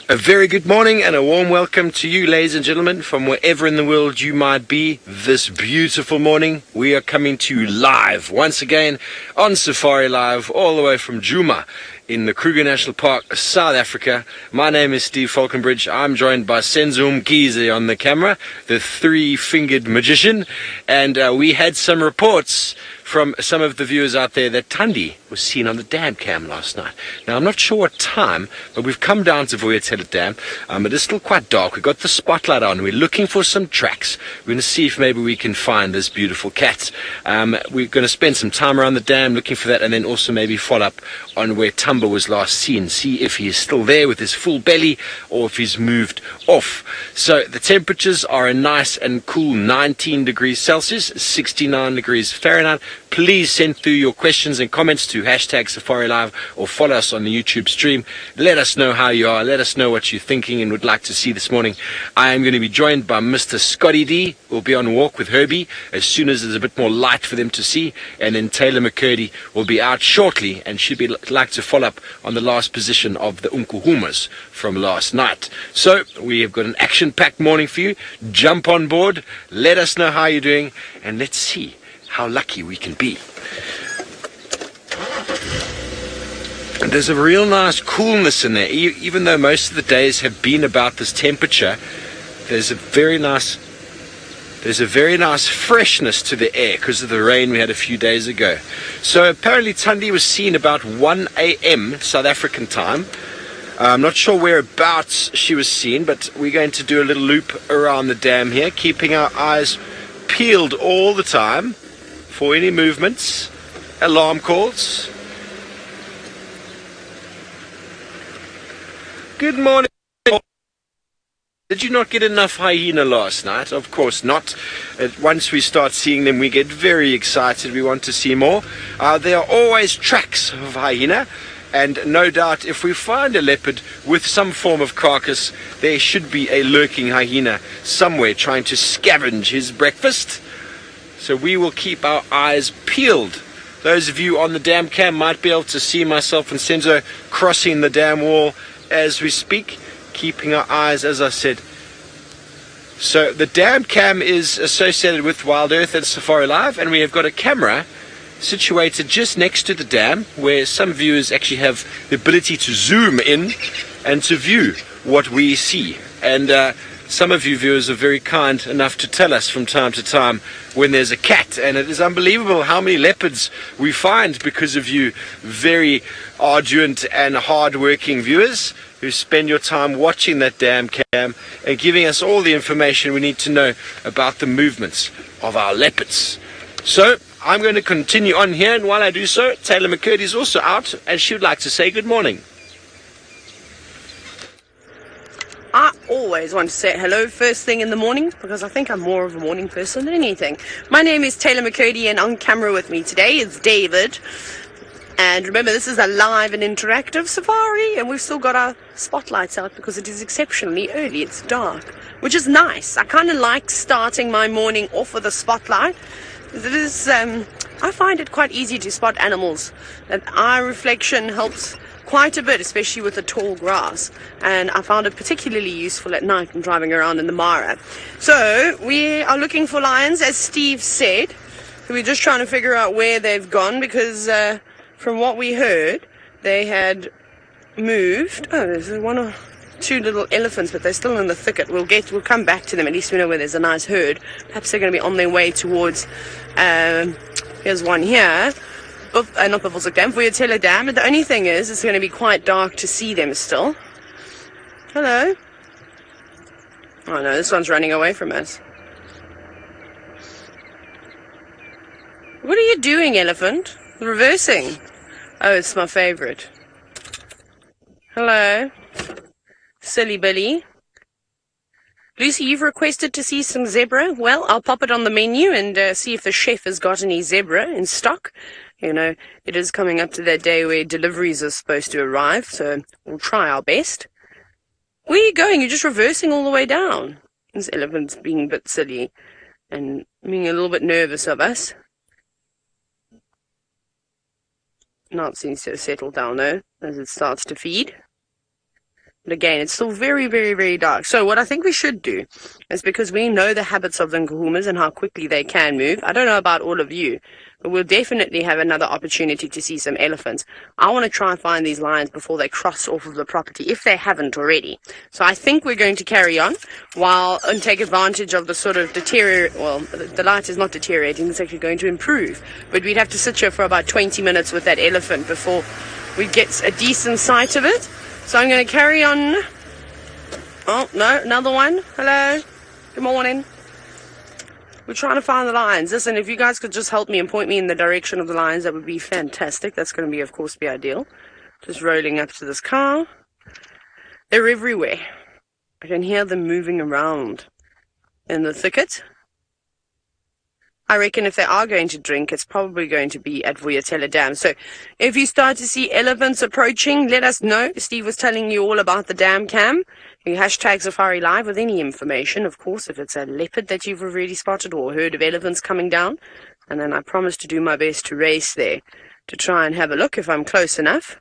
A very good morning and a warm welcome to you, ladies and gentlemen, from wherever in the world you might be. This beautiful morning, we are coming to you live once again on Safari Live, all the way from Djuma in the Kruger National Park, South Africa. My name is Steve Falconbridge. I'm joined by Senzo Mkhize on the camera, the three-fingered magician, and we had some reports from some of the viewers out there that Thandi was seen on the dam cam last night. Now, I'm not sure what time, but we've come down to Vuyatela Dam. It is still quite dark. We've got the spotlight on. We're looking for some tracks. We're going to see if maybe we can find this beautiful cat. We're going to spend some time around the dam looking for that, and then also maybe follow up on where Tumba was last seen, see if he is still there with his full belly or if he's moved off. So the temperatures are a nice and cool 19 degrees Celsius, 69 degrees Fahrenheit. Please send through your questions and comments to hashtag Safari Live or follow us on the YouTube stream. Let us know how you are. Let us know what you're thinking and would like to see this morning. I am going to be joined by Mr. Scotty D. We'll be on a walk with Herbie as soon as there's a bit more light for them to see. And then Taylor McCurdy will be out shortly and should be like to follow up on the last position of the Unkuhumas from last night. So we have got an action-packed morning for you. Jump on board. Let us know how you're doing and let's see how lucky we can be. And there's a real nice coolness in there. Even though most of the days have been about this temperature, there's a very nice freshness to the air because of the rain we had a few days ago. So apparently Thandi was seen about 1 a.m. South African time. I'm not sure whereabouts she was seen, but we're going to do a little loop around the dam here, keeping our eyes peeled all the time for any movements, alarm calls. Good morning. Did you not get enough hyena last night? Of course not. Once we start seeing them, we get very excited. We want to see more. There are always tracks of hyena, and no doubt if we find a leopard with some form of carcass, there should be a lurking hyena somewhere trying to scavenge his breakfast. So we will keep our eyes peeled. Those of you on the dam cam might be able to see myself and Senzo crossing the dam wall as we speak, keeping our eyes, as I said. So the dam cam is associated with Wild Earth and Safari Live, and we have got a camera situated just next to the dam where some viewers actually have the ability to zoom in and to view what we see. And some of you viewers are very kind enough to tell us from time to time when there's a cat, and it is unbelievable how many leopards we find because of you very arduous and hard-working viewers who spend your time watching that dam cam and giving us all the information we need to know about the movements of our leopards. So I'm going to continue on here, and while I do so, Taylor McCurdy is also out and she would like to say good morning. I always want to say hello first thing in the morning because I think I'm more of a morning person than anything. My name is Taylor McCurdy, and on camera with me today is David. And remember, this is a live and interactive safari, and we've still got our spotlights out because it is exceptionally early. It's dark, which is nice. I kind of like starting my morning off with a spotlight. It is, I find it quite easy to spot animals. That eye reflection helps quite a bit, especially with the tall grass, and I found it particularly useful at night when driving around in the Mara. So we are looking for lions, as Steve said. We're just trying to figure out where they've gone because from what we heard they had moved. Oh, there's one or two little elephants, but they're still in the thicket. We'll come back to them. At least we know where there's a nice herd. Perhaps they're going to be on their way towards here's one here. Not Buffelshoek Dam, Vuyatela Dam. But the only thing is, it's going to be quite dark to see them still. Hello? Oh no, this one's running away from us. What are you doing, elephant? Reversing. Oh, it's my favorite. Hello? Silly Billy. Lucy, you've requested to see some zebra. Well, I'll pop it on the menu and see if the chef has got any zebra in stock. You know, it is coming up to that day where deliveries are supposed to arrive, so we'll try our best. Where are you going? You're just reversing all the way down. This elephant's being a bit silly and being a little bit nervous of us. Now it seems to have settled down, though, as it starts to feed. But again, it's still very, very, very dark. So what I think we should do is, because we know the habits of the Nkuhumas and how quickly they can move. I don't know about all of you, but we'll definitely have another opportunity to see some elephants. I want to try and find these lions before they cross off of the property, if they haven't already. So I think we're going to carry on and take advantage of the sort of the light is not deteriorating, it's actually going to improve. But we'd have to sit here for about 20 minutes with that elephant before we get a decent sight of it. So I'm going to carry on. Oh, no, another one. Hello. Good morning. We're trying to find the lions. Listen, if you guys could just help me and point me in the direction of the lions, that would be fantastic. That's going to be, of course, be ideal. Just rolling up to this car. They're everywhere. I can hear them moving around in the thicket. I reckon if they are going to drink, it's probably going to be at Vuyatela Dam. So if you start to see elephants approaching, let us know. Steve was telling you all about the dam cam. You hashtag Safari Live with any information, of course, if it's a leopard that you've already spotted or heard of elephants coming down. And then I promise to do my best to race there to try and have a look if I'm close enough.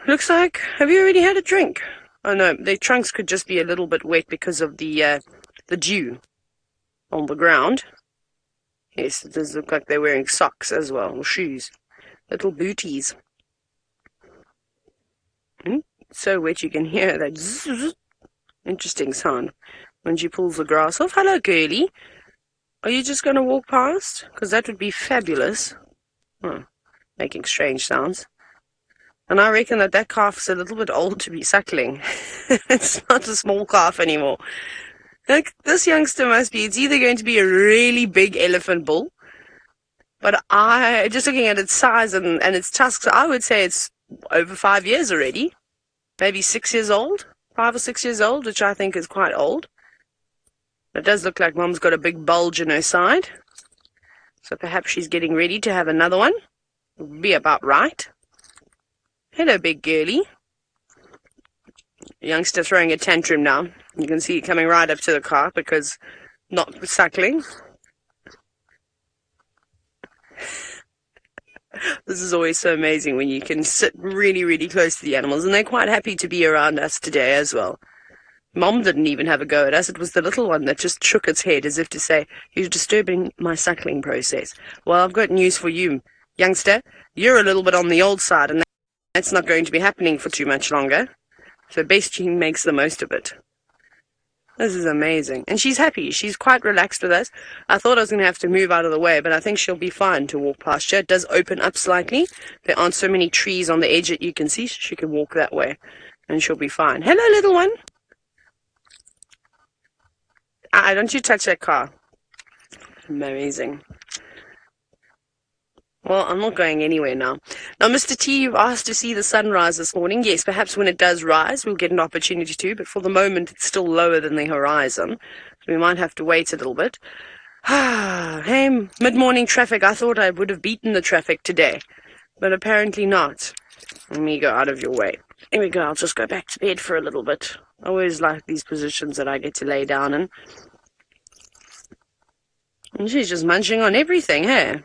Looks like, have you already had a drink? Oh no, their trunks could just be a little bit wet because of the dew on the ground. Yes, it does look like they're wearing socks as well, or shoes. Little booties. So wet you can hear that zzz, interesting sound when she pulls the grass off. Hello, girlie. Are you just going to walk past? Because that would be fabulous. Oh, making strange sounds. And I reckon that calf's a little bit old to be suckling. It's not a small calf anymore. Like, this youngster it's either going to be a really big elephant bull, but just looking at its size and its tusks, I would say it's over 5 years already. Maybe 6 years old, 5 or 6 years old, which I think is quite old. It does look like Mom's got a big bulge in her side. So perhaps she's getting ready to have another one. Would be about right. Hello, big girlie. Youngster throwing a tantrum now. You can see it coming right up to the car because not suckling. This is always so amazing when you can sit really, really close to the animals, and they're quite happy to be around us today as well. Mom didn't even have a go at us. It was the little one that just shook its head as if to say, "You're disturbing my suckling process." Well, I've got news for you, youngster. You're a little bit on the old side, and that's not going to be happening for too much longer. So best she makes the most of it. This is amazing. And she's happy. She's quite relaxed with us. I thought I was going to have to move out of the way, but I think she'll be fine to walk past here. It does open up slightly. There aren't so many trees on the edge that you can see. She can walk that way, and she'll be fine. Hello, little one. Don't you touch that car. Amazing. Well, I'm not going anywhere now. Now, Mr. T, you've asked to see the sunrise this morning. Yes, perhaps when it does rise, we'll get an opportunity to, but for the moment, it's still lower than the horizon. So we might have to wait a little bit. Hey, mid-morning traffic. I thought I would have beaten the traffic today, but apparently not. Let me go out of your way. Here we go. I'll just go back to bed for a little bit. I always like these positions that I get to lay down in. And she's just munching on everything, hey?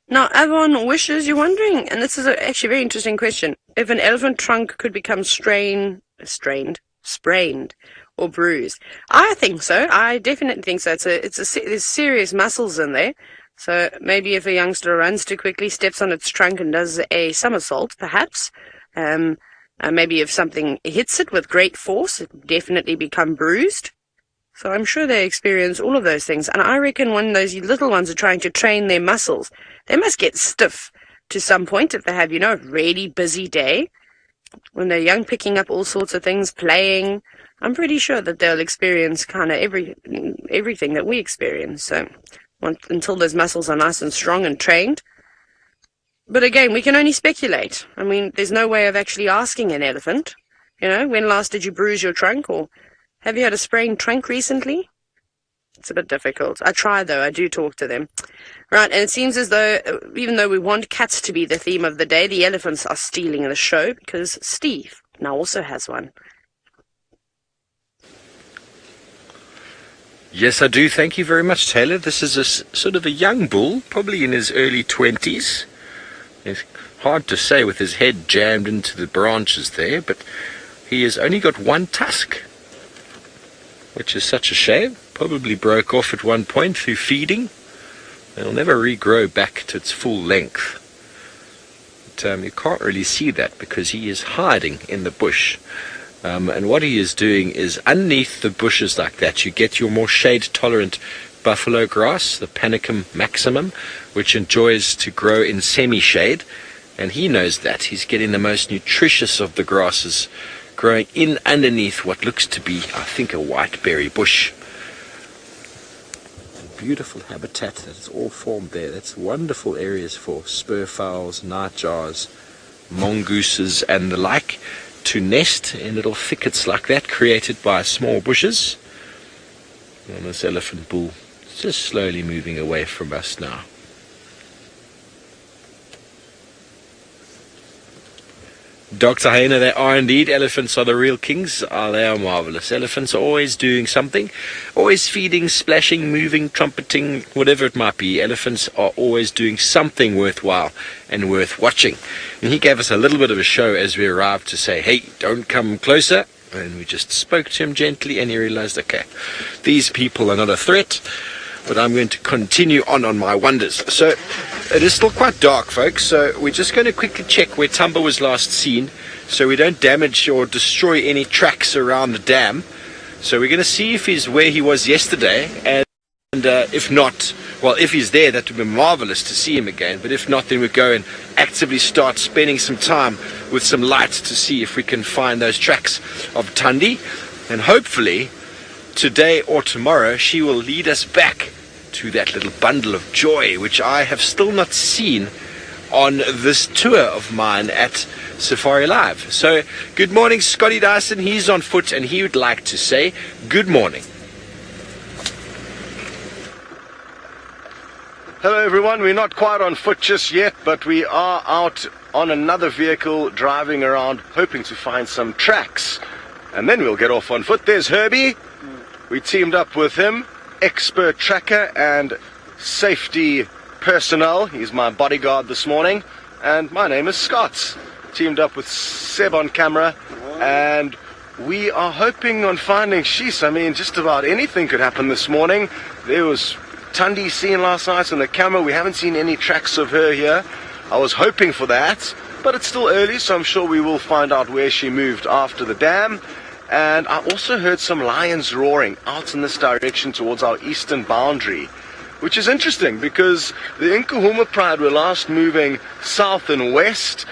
Now, Avon wishes, you're wondering, and this is actually a very interesting question, if an elephant trunk could become sprained, or bruised. I think so. I definitely think so. There's serious muscles in there. So maybe if a youngster runs too quickly, steps on its trunk and does a somersault, perhaps. Maybe if something hits it with great force, it would definitely become bruised. So I'm sure they experience all of those things. And I reckon when those little ones are trying to train their muscles, they must get stiff to some point if they have, a really busy day. When they're young, picking up all sorts of things, playing, I'm pretty sure that they'll experience kind of everything that we experience. So until those muscles are nice and strong and trained. But again, we can only speculate. I mean, there's no way of actually asking an elephant, when last did you bruise your trunk, or have you had a sprained trunk recently? It's a bit difficult. I try, though. I do talk to them. Right, and it seems as though, even though we want cats to be the theme of the day, the elephants are stealing the show, because Steve now also has one. Yes, I do. Thank you very much, Taylor. This is sort of a young bull, probably in his early 20s. It's hard to say with his head jammed into the branches there, but he has only got one tusk, which is such a shame. Probably broke off at one point through feeding. It'll never regrow back to its full length. But you can't really see that because he is hiding in the bush. And what he is doing is underneath the bushes like that, you get your more shade-tolerant buffalo grass, the Panicum maximum, which enjoys to grow in semi-shade. And he knows that. He's getting the most nutritious of the grasses growing in underneath what looks to be, I think, a whiteberry bush. Beautiful habitat that is all formed there. That's wonderful areas for spur fowls, nightjars, mongooses and the like to nest in little thickets like that created by small bushes. And this elephant bull is just slowly moving away from us now. Dr. Hainer, they are indeed. Elephants are the real kings. They are marvelous. Elephants are always doing something, always feeding, splashing, moving, trumpeting, whatever it might be. Elephants are always doing something worthwhile and worth watching. And he gave us a little bit of a show as we arrived to say, hey, don't come closer. And we just spoke to him gently and he realized, okay, these people are not a threat, but I'm going to continue on my wonders. So it is still quite dark, folks, so we're just going to quickly check where Tumba was last seen so we don't damage or destroy any tracks around the dam. So we're going to see if he's where he was yesterday, and if not, well, if he's there, that would be marvelous to see him again. But if not, then we go and actively start spending some time with some light to see if we can find those tracks of Tundi. And hopefully today or tomorrow she will lead us back to that little bundle of joy which I have still not seen on this tour of mine at Safari Live. So good morning, Scotty Dyson. He's on foot and he would like to say good morning. Hello everyone, we're not quite on foot just yet, but we are out on another vehicle driving around hoping to find some tracks, and then we'll get off on foot. There's Herbie. We teamed up with him, expert tracker and safety personnel. He's my bodyguard this morning. And my name is Scott. Teamed up with Seb on camera, and we are hoping on finding shees. I mean, just about anything could happen this morning. There was Tundi seen last night on the camera. We haven't seen any tracks of her here. I was hoping for that, but it's still early, so I'm sure we will find out where she moved after the dam. And I also heard some lions roaring out in this direction towards our eastern boundary, which is interesting because the Nkahuma Pride were last moving south and west,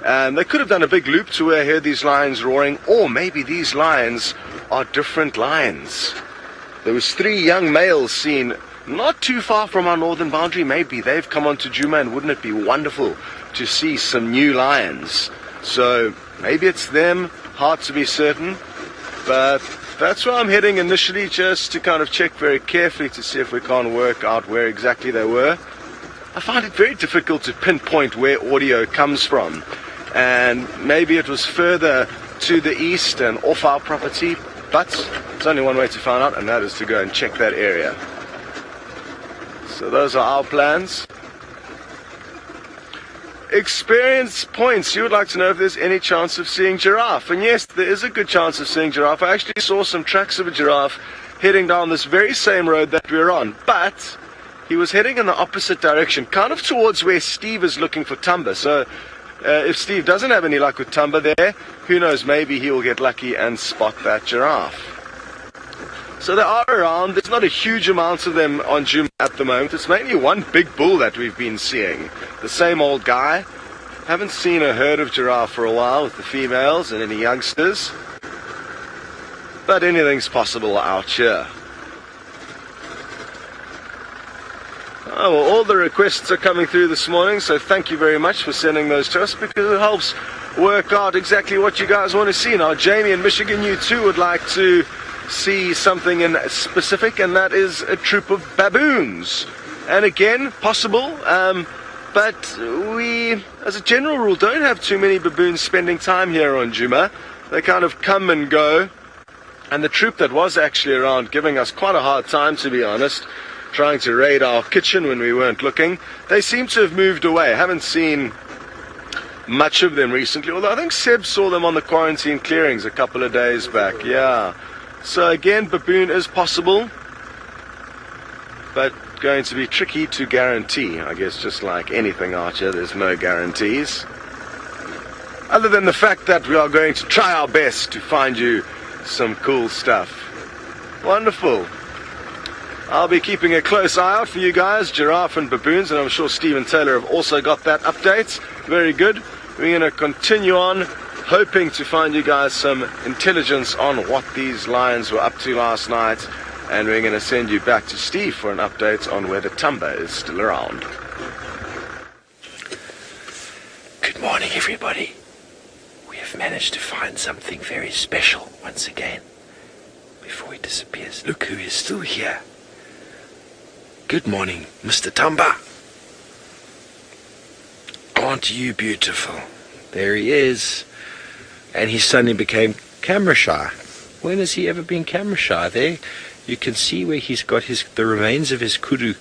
and they could have done a big loop to where I heard these lions roaring, or maybe these lions are different lions. There was 3 young males seen not too far from our northern boundary. Maybe they've come onto Djuma, and wouldn't it be wonderful to see some new lions? So maybe it's them, hard to be certain. But that's where I'm heading initially, just to kind of check very carefully to see if we can't work out where exactly they were. I find it very difficult to pinpoint where audio comes from, and maybe it was further to the east and off our property, but there's only one way to find out, and that is to go and check that area. So those are our plans. Experience points. You would like to know if there's any chance of seeing Giraffe. And yes, there is a good chance of seeing Giraffe. I actually saw some tracks of a giraffe heading down this very same road that we're on. But he was heading in the opposite direction, kind of towards where Steve is looking for Tumba. So if Steve doesn't have any luck with Tumba there, who knows, maybe he will get lucky and spot that giraffe. So they are around. There's not a huge amount of them on Djuma at the moment. It's mainly one big bull that we've been seeing. The same old guy. Haven't seen a herd of giraffe for a while with the females and any youngsters. But anything's possible out here. Oh, well, all the requests are coming through this morning, so thank you very much for sending those to us, because it helps work out exactly what you guys want to see. Now, Jamie in Michigan, you too would like to see something in specific, and that is a troop of baboons. And again, possible, but we, as a general rule, don't have too many baboons spending time here on Djuma. They kind of come and go And the troop that was actually around giving us quite a hard time, to be honest, trying to raid our kitchen when we weren't looking, they seem to have moved away. I haven't seen much of them recently, although I think Seb saw them on the quarantine clearings a couple of days back. Yeah. So again, baboon is possible, but going to be tricky to guarantee. I guess just like anything out here, there's no guarantees. Other than the fact that we are going to try our best to find you some cool stuff. Wonderful. I'll be keeping a close eye out for you guys, giraffe and baboons, and I'm sure Steve and Taylor have also got that update. Very good. We're going to continue on, hoping to find you guys some intelligence on what these lions were up to last night, and we're going to send you back to Steve for an update on whether Tumba is still around. Good morning, everybody. We have managed to find something very special once again before he disappears. Look who is still here. Good morning, Mr. Thamba. Aren't you beautiful? There he is. And he suddenly became camera shy. When has he ever been camera shy? There you can see where he's got the remains of his kudu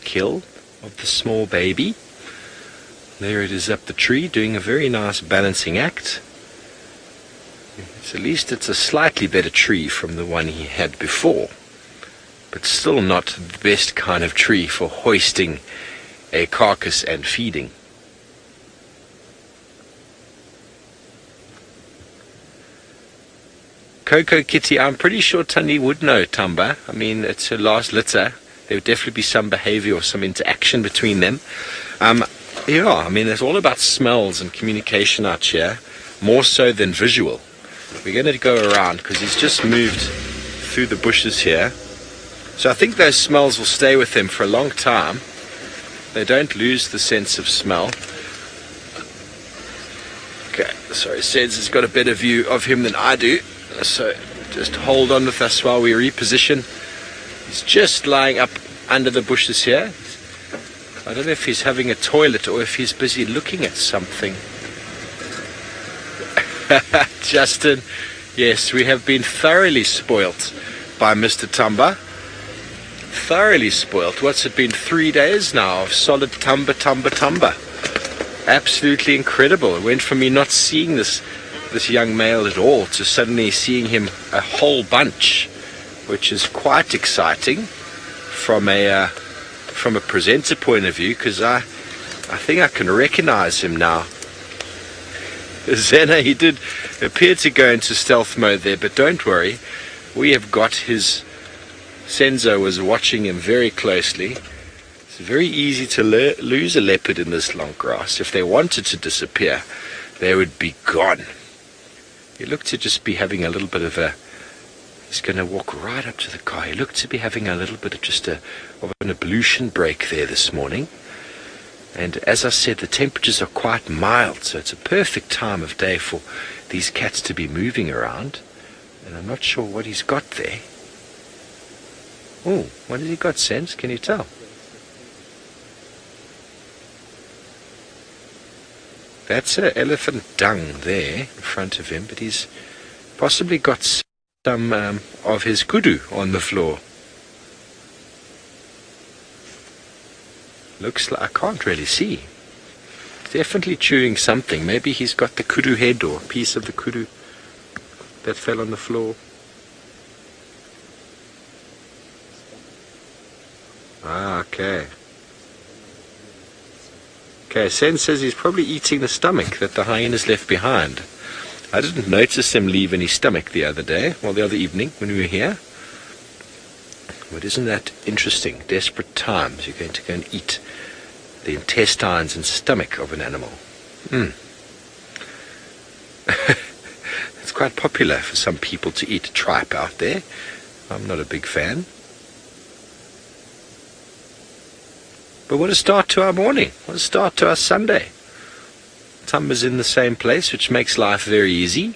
kill of the small baby. There it is up the tree doing a very nice balancing act. At least it's a slightly better tree from the one he had before, but still not the best kind of tree for hoisting a carcass and feeding. Coco Kitty, I'm pretty sure Tani would know Tumba. I mean, it's her last litter. There would definitely be some behavior or some interaction between them. Yeah, I mean, it's all about smells and communication out here, more so than visual. We're going to go around because he's just moved through the bushes here. So I think those smells will stay with him for a long time. They don't lose the sense of smell. Okay, sorry, Seds has got a better view of him than I do. So just hold on with us while we reposition. He's just lying up under the bushes here. I don't know if he's having a toilet or if he's busy looking at something. Justin, yes, we have been thoroughly spoilt by Mr. Tumba. Thoroughly spoilt. What's it been, 3 days now of solid Tumba. Absolutely incredible. It went from me not seeing this young male at all to suddenly seeing him a whole bunch, which is quite exciting from a presenter point of view, because I think I can recognize him now. Zena, he did appear to go into stealth mode there, but don't worry, we have got his. Senzo was watching him very closely. It's very easy to lose a leopard in this long grass. If they wanted to disappear, they would be gone. He looked to just be having a little bit of a... He's going to walk right up to the car. He looked to be having a little bit of an ablution break there this morning. And as I said, the temperatures are quite mild, so it's a perfect time of day for these cats to be moving around. And I'm not sure what he's got there. Oh, what has he got, Sense? Can you tell? That's an elephant dung there in front of him, but he's possibly got some of his kudu on the floor. Looks like, I can't really see. Definitely chewing something. Maybe he's got the kudu head or a piece of the kudu that fell on the floor. Ah, okay. Okay, Sen says he's probably eating the stomach that the hyenas left behind. I didn't notice him leave any stomach the other day, or the other evening when we were here. But isn't that interesting? Desperate times, you're going to go and eat the intestines and stomach of an animal. It's quite popular for some people to eat tripe out there. I'm not a big fan. But what a start to our morning. What a start to our Sunday. Tumba's in the same place, which makes life very easy.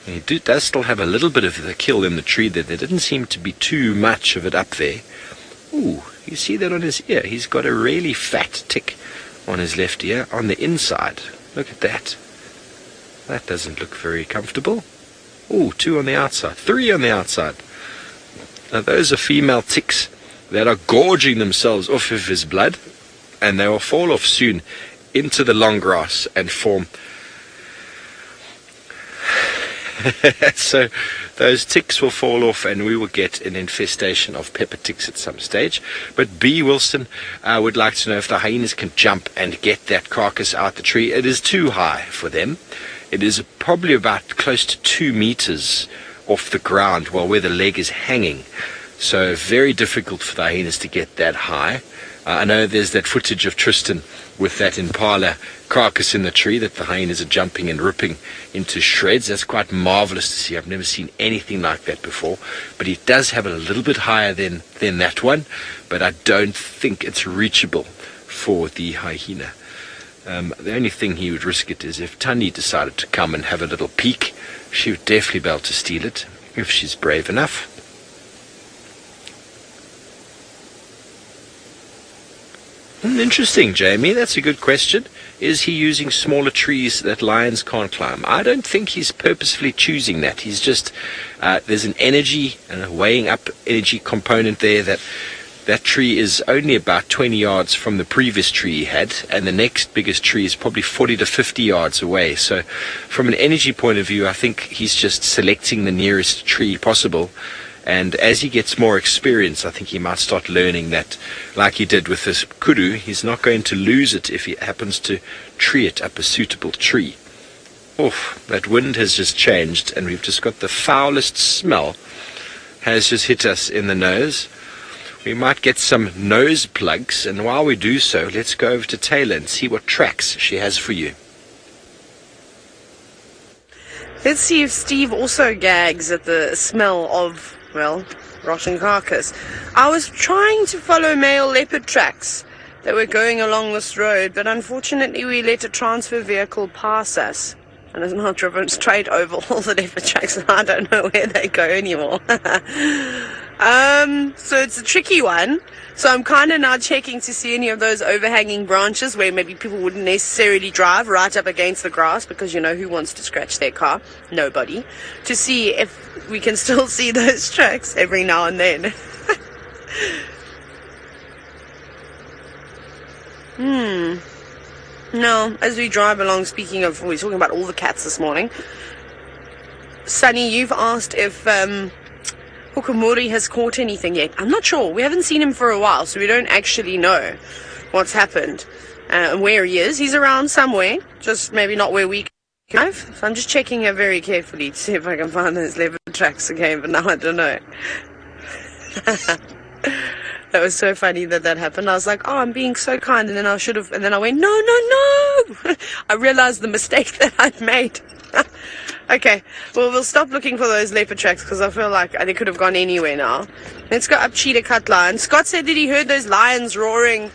He does still have a little bit of the kill in the tree there. There didn't seem to be too much of it up there. Ooh, you see that on his ear? He's got a really fat tick on his left ear on the inside. Look at that. That doesn't look very comfortable. Oh, 2 on the outside, 3 on the outside. Now those are female ticks that are gorging themselves off of his blood, and they will fall off soon into the long grass and form. So those ticks will fall off and we will get an infestation of pepper ticks at some stage. But B. Wilson would like to know if the hyenas can jump and get that carcass out the tree. It is too high for them. It is probably about close to 2 meters off the ground, while where the leg is hanging. So very difficult for the hyenas to get that high. I know there's that footage of Tristan with that impala carcass in the tree that the hyenas are jumping and ripping into shreds. That's quite marvelous to see. I've never seen anything like that before. But he does have it a little bit higher than that one, but I don't think it's reachable for the hyena. The only thing he would risk it is if Tani decided to come and have a little peek. She would definitely be able to steal it if she's brave enough. Interesting, Jamie. That's a good question. Is he using smaller trees that lions can't climb? I don't think he's purposefully choosing that. He's just, there's an energy and a weighing up energy component there that tree is only about 20 yards from the previous tree he had, and the next biggest tree is probably 40 to 50 yards away. So from an energy point of view, I think he's just selecting the nearest tree possible. And as he gets more experience, I think he might start learning that, like he did with this kudu, he's not going to lose it if he happens to tree it up a suitable tree. Oof, that wind has just changed, and we've just got the foulest smell has just hit us in the nose. We might get some nose plugs, and while we do so, let's go over to Taylor and see what tracks she has for you. Let's see if Steve also gags at the smell of, well, rotten carcass. I was trying to follow male leopard tracks that were going along this road, but unfortunately we let a transfer vehicle pass us, and it's now driven straight over all the leopard tracks, and I don't know where they go anymore. So it's a tricky one. So I'm kind of now checking to see any of those overhanging branches where maybe people wouldn't necessarily drive right up against the grass, because you know who wants to scratch their car? Nobody. To see if we can still see those tracks every now and then. No, as we drive along, speaking of, we're talking about all the cats this morning. Sunny, you've asked if Hukamuri has caught anything yet. I'm not sure. We haven't seen him for a while, so we don't actually know what's happened and where he is. He's around somewhere, just maybe not where we drive. So I'm just checking here very carefully to see if I can find those leopard tracks again, but now I don't know. That was so funny that happened. I was like, oh, I'm being so kind, and then I should have, and then I went, no. I realized the mistake that I'd made. Okay, well, we'll stop looking for those leopard tracks because I feel like they could have gone anywhere now. Let's go up Cheetah Cut Line. Scott said that he heard those lions roaring.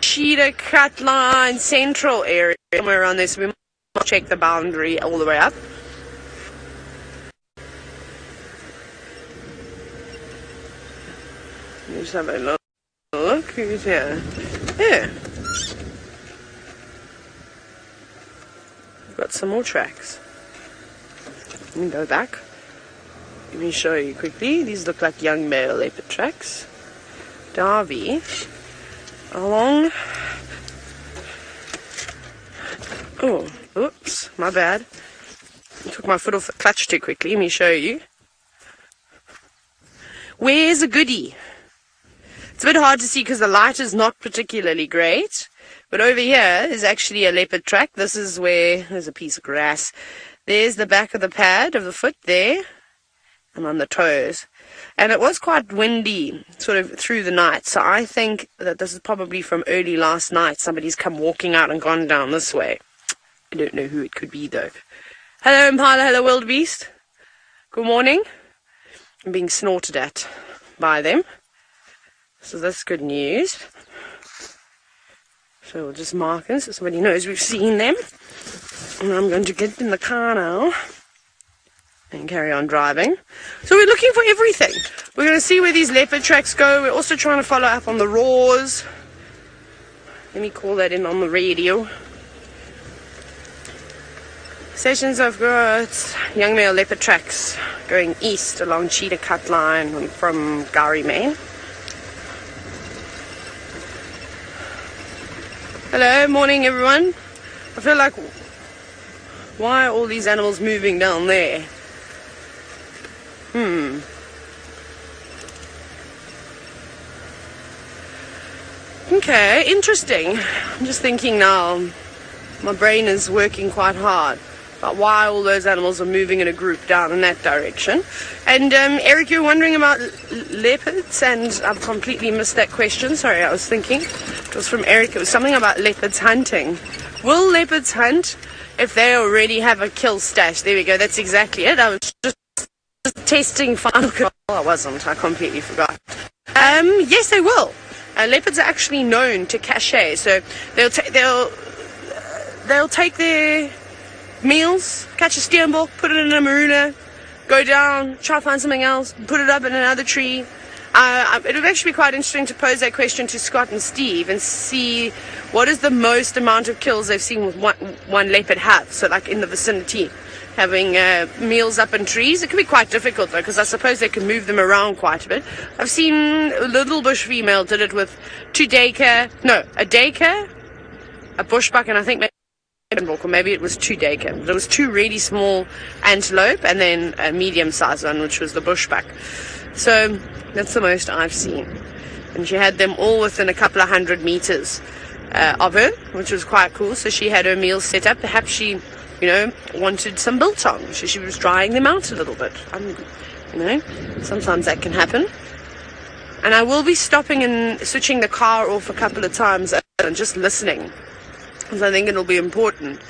Cheetah Cut Line central area, somewhere around there, so we might check the boundary all the way up. Let's have a look. Who's here? Yeah. Got some more tracks. Let me go back. Let me show you quickly. These look like young male leopard tracks. Darby along. Oh, oops, my bad. I took my foot off the clutch too quickly. Let me show you. Where's a goodie? It's a bit hard to see because the light is not particularly great. But over here is actually a leopard track. This is where there's a piece of grass. There's the back of the pad of the foot there, and on the toes. And it was quite windy sort of through the night. So I think that this is probably from early last night. Somebody's come walking out and gone down this way. I don't know who it could be though. Hello Impala, hello wildebeest. Good morning. I'm being snorted at by them. So that's good news. So we'll just mark them so somebody knows we've seen them. And I'm going to get in the car now and carry on driving. So we're looking for everything. We're going to see where these leopard tracks go. We're also trying to follow up on the roars. Let me call that in on the radio. Sessions, I've got young male leopard tracks going east along Cheetah Cut Line from Gowrie, Maine. Hello, morning everyone. I feel like, why are all these animals moving down there? Okay, interesting. I'm just thinking now, my brain is working quite hard about why all those animals are moving in a group down in that direction. And Eric, you're wondering about leopards, and I've completely missed that question. Sorry, I was thinking. It was from Eric. It was something about leopards hunting. Will leopards hunt if they already have a kill stash? There we go. That's exactly it. I was just testing final control. I wasn't. I completely forgot. Yes, they will. Leopards are actually known to cache, so they'll take their meals, catch a steenbok, put it in a maruna, go down, try to find something else, put it up in another tree. It would actually be quite interesting to pose that question to Scott and Steve and see what is the most amount of kills they've seen with one leopard have. So like in the vicinity, having meals up in trees. It can be quite difficult though, because I suppose they can move them around quite a bit. I've seen a little bush female did it with a dacre, a bushbuck, and I think maybe it was 2 dacre. There was 2 really small antelope and then a medium-sized one, which was the bushbuck. So that's the most I've seen. And she had them all within a couple of 100 meters of her, which was quite cool. So she had her meals set up. Perhaps she, wanted some biltong. So she was drying them out a little bit. Sometimes that can happen. And I will be stopping and switching the car off a couple of times and just listening, because I think it'll be important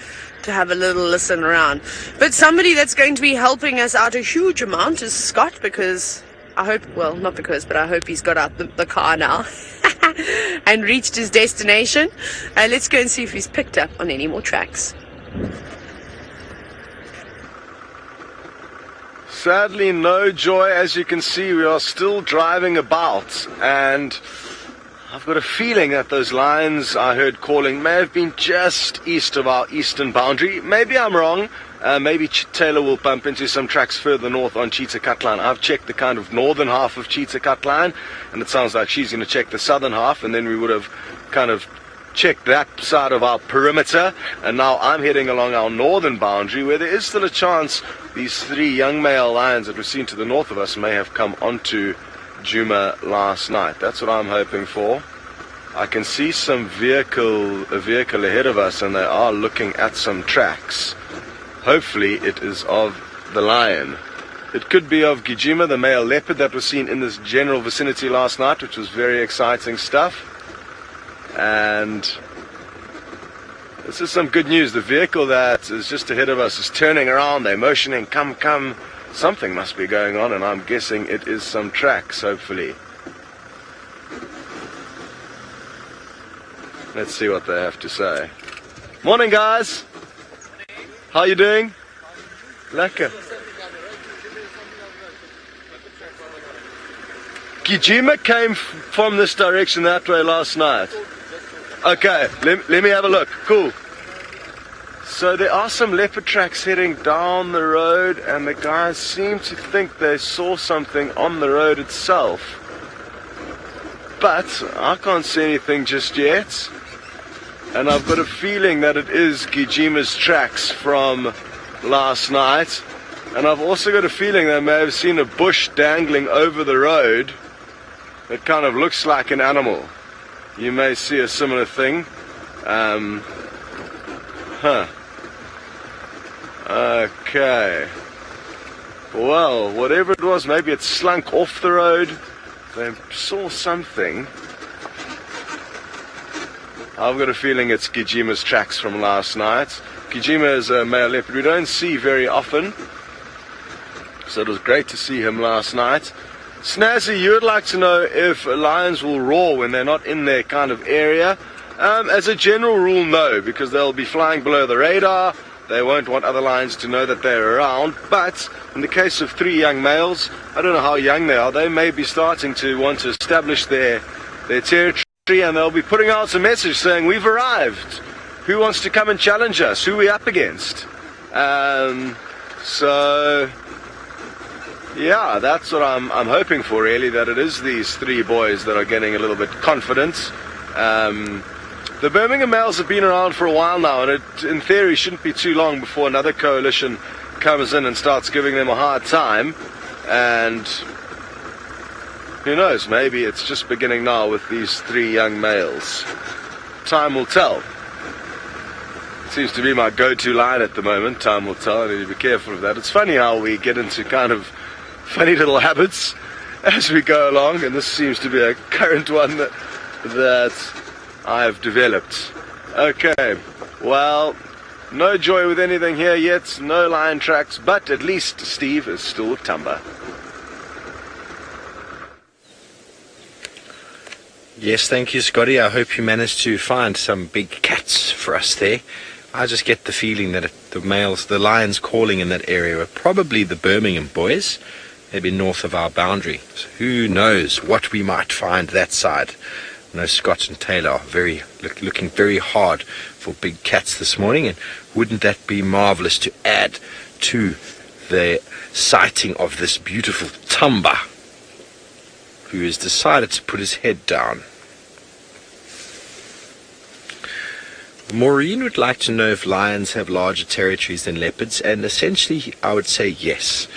to have a little listen around. But somebody that's going to be helping us out a huge amount is Scott, because I hope he's got out the car now and reached his destination. Let's go and see if he's picked up on any more tracks. Sadly, no joy. As you can see, we are still driving about, and I've got a feeling that those lines I heard calling may have been just east of our eastern boundary. Maybe I'm wrong. Maybe Taylor will bump into some tracks further north on Cheetah Cut Line. I've checked the kind of northern half of Cheetah Cut Line, and it sounds like she's going to check the southern half, and then we would have kind of checked that side of our perimeter. And now I'm heading along our northern boundary, where there is still a chance these 3 young male lions that we've seen to the north of us may have come onto Djuma last night. That's what I'm hoping for. I can see a vehicle ahead of us, and they are looking at some tracks. Hopefully it is of the lion. It could be of Djuma, the male leopard that was seen in this general vicinity last night, which was very exciting stuff. And this is some good news. The vehicle that is just ahead of us is turning around. They're motioning, come, come. Something must be going on, and I'm guessing it is some tracks, hopefully. Let's see what they have to say. Morning, guys. How you doing? Lekker. Djuma came from this direction that way last night. Okay, let me have a look. Cool. So there are some leopard tracks heading down the road, and the guys seem to think they saw something on the road itself. But I can't see anything just yet. And I've got a feeling that it is Djuma's tracks from last night. And I've also got a feeling they may have seen a bush dangling over the road that kind of looks like an animal. You may see a similar thing. Okay. Well, whatever it was, maybe it slunk off the road. They saw something. I've got a feeling it's Djuma's tracks from last night. Djuma is a male leopard we don't see very often, so it was great to see him last night. Snazzy, you would like to know if lions will roar when they're not in their kind of area. As a general rule, no, because they'll be flying below the radar. They won't want other lions to know that they're around. But in the case of 3 young males, I don't know how young they are, they may be starting to want to establish their territory, and they'll be putting out a message saying, we've arrived. Who wants to come and challenge us? Who are we up against? So yeah, that's what I'm hoping for, really, that it is these three boys that are getting a little bit confident. The Birmingham males have been around for a while now, and it, in theory, shouldn't be too long before another coalition comes in and starts giving them a hard time. And who knows, maybe it's just beginning now with these three young males. Time will tell. Seems to be my go-to line at the moment. Time will tell. I need to be careful of that. It's funny how we get into kind of funny little habits as we go along, and this seems to be a current one that I've developed. Okay, well, no joy with anything here yet, no lion tracks, but at least Steve is still with Tumba. Yes, thank you, Scotty. I hope you managed to find some big cats for us there. I just get the feeling that the lions calling in that area are probably the Birmingham boys, maybe north of our boundary. So who knows what we might find that side. I know Scott and Taylor are looking very hard for big cats this morning, and wouldn't that be marvelous to add to the sighting of this beautiful Thamba, who has decided to put his head down. Maureen would like to know if lions have larger territories than leopards, and essentially I would say yes.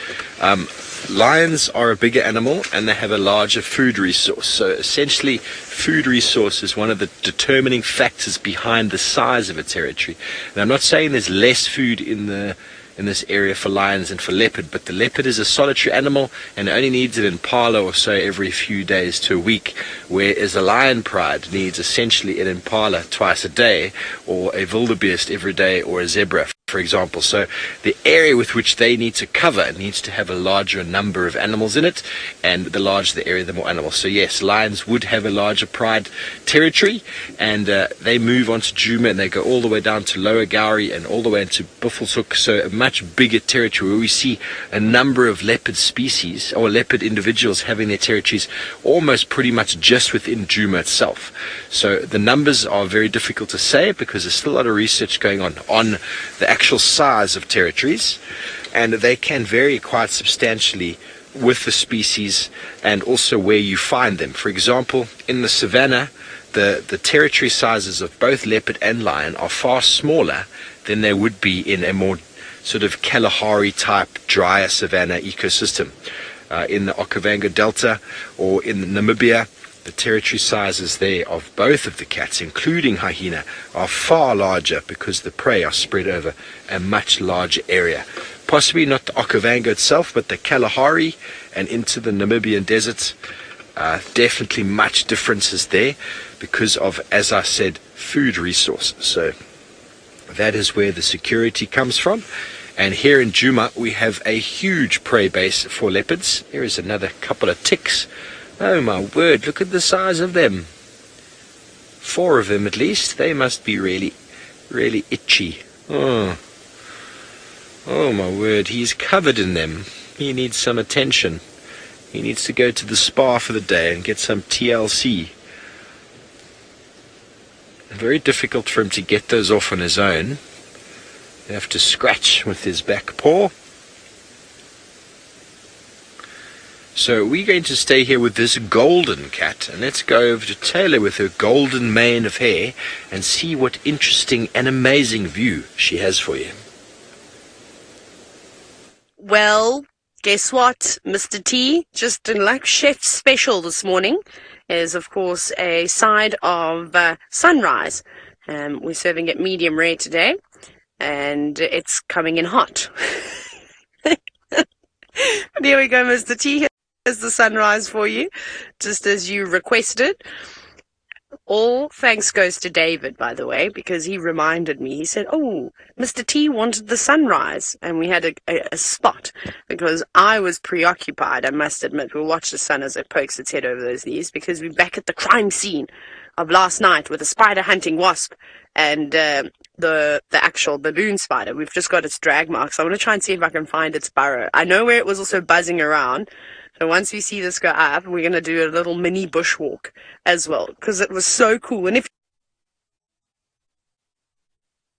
Lions are a bigger animal and they have a larger food resource. So essentially food resource is one of the determining factors behind the size of a territory. And I'm not saying there's less food in this area for lions and for leopard, but the leopard is a solitary animal and only needs an impala or so every few days to a week, whereas a lion pride needs essentially an impala twice a day, or a wildebeest every day, or a zebra, for example. So the area with which they need to cover needs to have a larger number of animals in it, and the larger the area, the more animals. So yes, lions would have a larger pride territory, and they move on to Djuma and they go all the way down to Lower Gowrie and all the way into Buffelshoek, so a much bigger territory where we see a number of leopard species or leopard individuals having their territories almost pretty much just within Djuma itself. So the numbers are very difficult to say because there's still a lot of research going on the actual size of territories, and they can vary quite substantially with the species and also where you find them. For example, in the savannah, the territory sizes of both leopard and lion are far smaller than they would be in a more sort of Kalahari type drier savanna ecosystem. In the Okavango Delta or in Namibia, the territory sizes there of both of the cats, including hyena, are far larger because the prey are spread over a much larger area. Possibly not the Okavango itself, but the Kalahari and into the Namibian deserts. Definitely much differences there because of, as I said, food resource. So that is where the security comes from. And here in Djuma we have a huge prey base for leopards. Here is another couple of ticks. Oh my word, look at the size of them. 4 of them at least. They must be really, really itchy. Oh my word, he's covered in them. He needs some attention. He needs to go to the spa for the day and get some TLC. Very difficult for him to get those off on his own. You have to scratch with his back paw. So we're going to stay here with this golden cat, and let's go over to Taylor with her golden mane of hair and see what interesting and amazing view she has for you. Well, guess what? Mr. T, just in like chef's special this morning, is of course a side of sunrise. We're serving it medium rare today, and it's coming in hot. There we go, Mr. T. Here's the sunrise for you, just as you requested. All thanks goes to David, by the way, because he reminded me. He said, oh, Mr. T wanted the sunrise, and we had a spot, because I was preoccupied, I must admit. We'll watch the sun as it pokes its head over those leaves, because we're back at the crime scene of last night with a spider hunting wasp and the actual baboon spider. We've just got its drag marks. I want to try and see if I can find its burrow. I know where it was also buzzing around. So once we see this go up, we're going to do a little mini bushwalk as well, because it was so cool. And if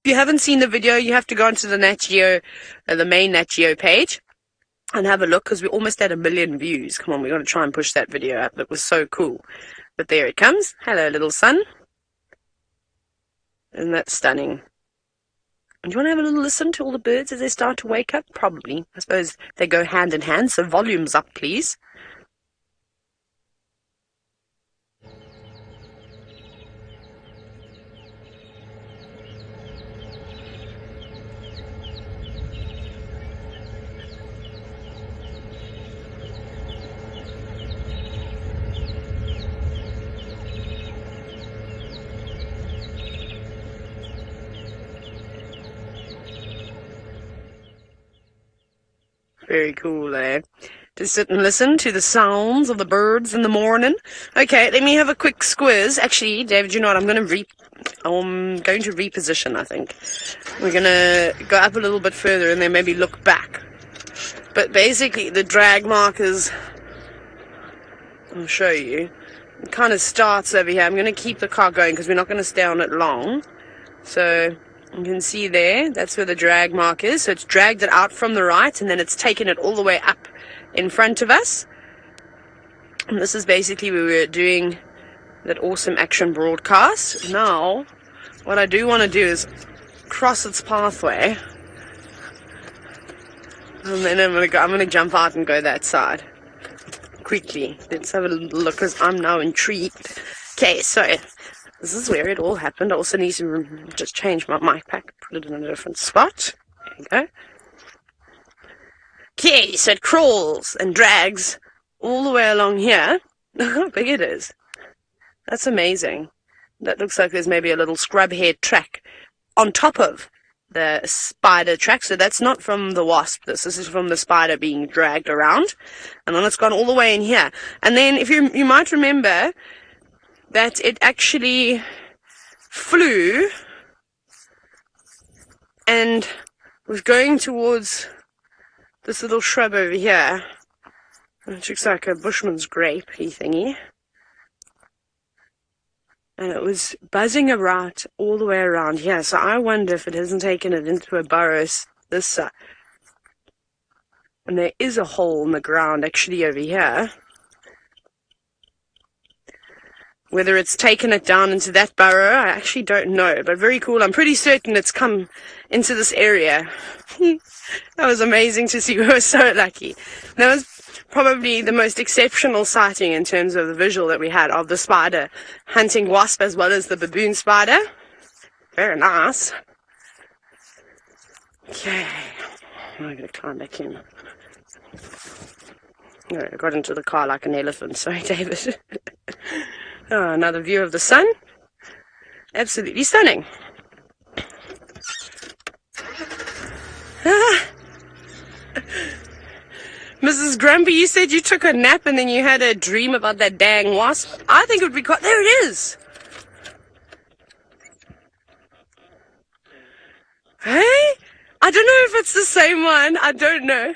If you haven't seen the video, you have to go onto the Nat Geo, the main Nat Geo page, and have a look, because we almost had 1 million views. Come on, we're going to try and push that video up. That was so cool. But there it comes. Hello, little sun. Isn't that stunning? And do you want to have a little listen to all the birds as they start to wake up? Probably. I suppose they go hand in hand, so volume's up, please. Very cool, eh? To sit and listen to the sounds of the birds in the morning. Okay, let me have a quick squiz. Actually, David, you know what? I'm going to reposition, I think. We're going to go up a little bit further and then maybe look back. But basically, the drag markers, I'll show you. It kind of starts over here. I'm going to keep the car going because we're not going to stay on it long. So you can see there, that's where the drag mark is. So it's dragged it out from the right, and then it's taken it all the way up in front of us. And this is basically where we're doing that awesome action broadcast. Now, what I do want to do is cross its pathway. And then I'm going to jump out and go that side. Quickly. Let's have a little look, because I'm now intrigued. Okay, so this is where it all happened. I also need to just change my mic pack, put it in a different spot. There you go. Okay, so it crawls and drags all the way along here. Look how big it is. That's amazing. That looks like there's maybe a little scrub head track on top of the spider track. So that's not from the wasp. This is from the spider being dragged around. And then it's gone all the way in here. And then if you might remember that it actually flew and was going towards this little shrub over here, which looks like a bushman's grape thingy. And it was buzzing around all the way around here. So I wonder if it hasn't taken it into a burrow this side. And there is a hole in the ground actually over here. Whether it's taken it down into that burrow, I actually don't know. But very cool. I'm pretty certain it's come into this area. That was amazing to see. We were so lucky. That was probably the most exceptional sighting in terms of the visual that we had of the spider hunting wasp as well as the baboon spider. Very nice. Okay. I'm going to climb back in. Oh, I got into the car like an elephant. Sorry, David. Oh, another view of the sun. Absolutely stunning. Mrs. Grumpy, you said you took a nap and then you had a dream about that dang wasp. I think it would be quite... There it is! Hey? I don't know if it's the same one. I don't know.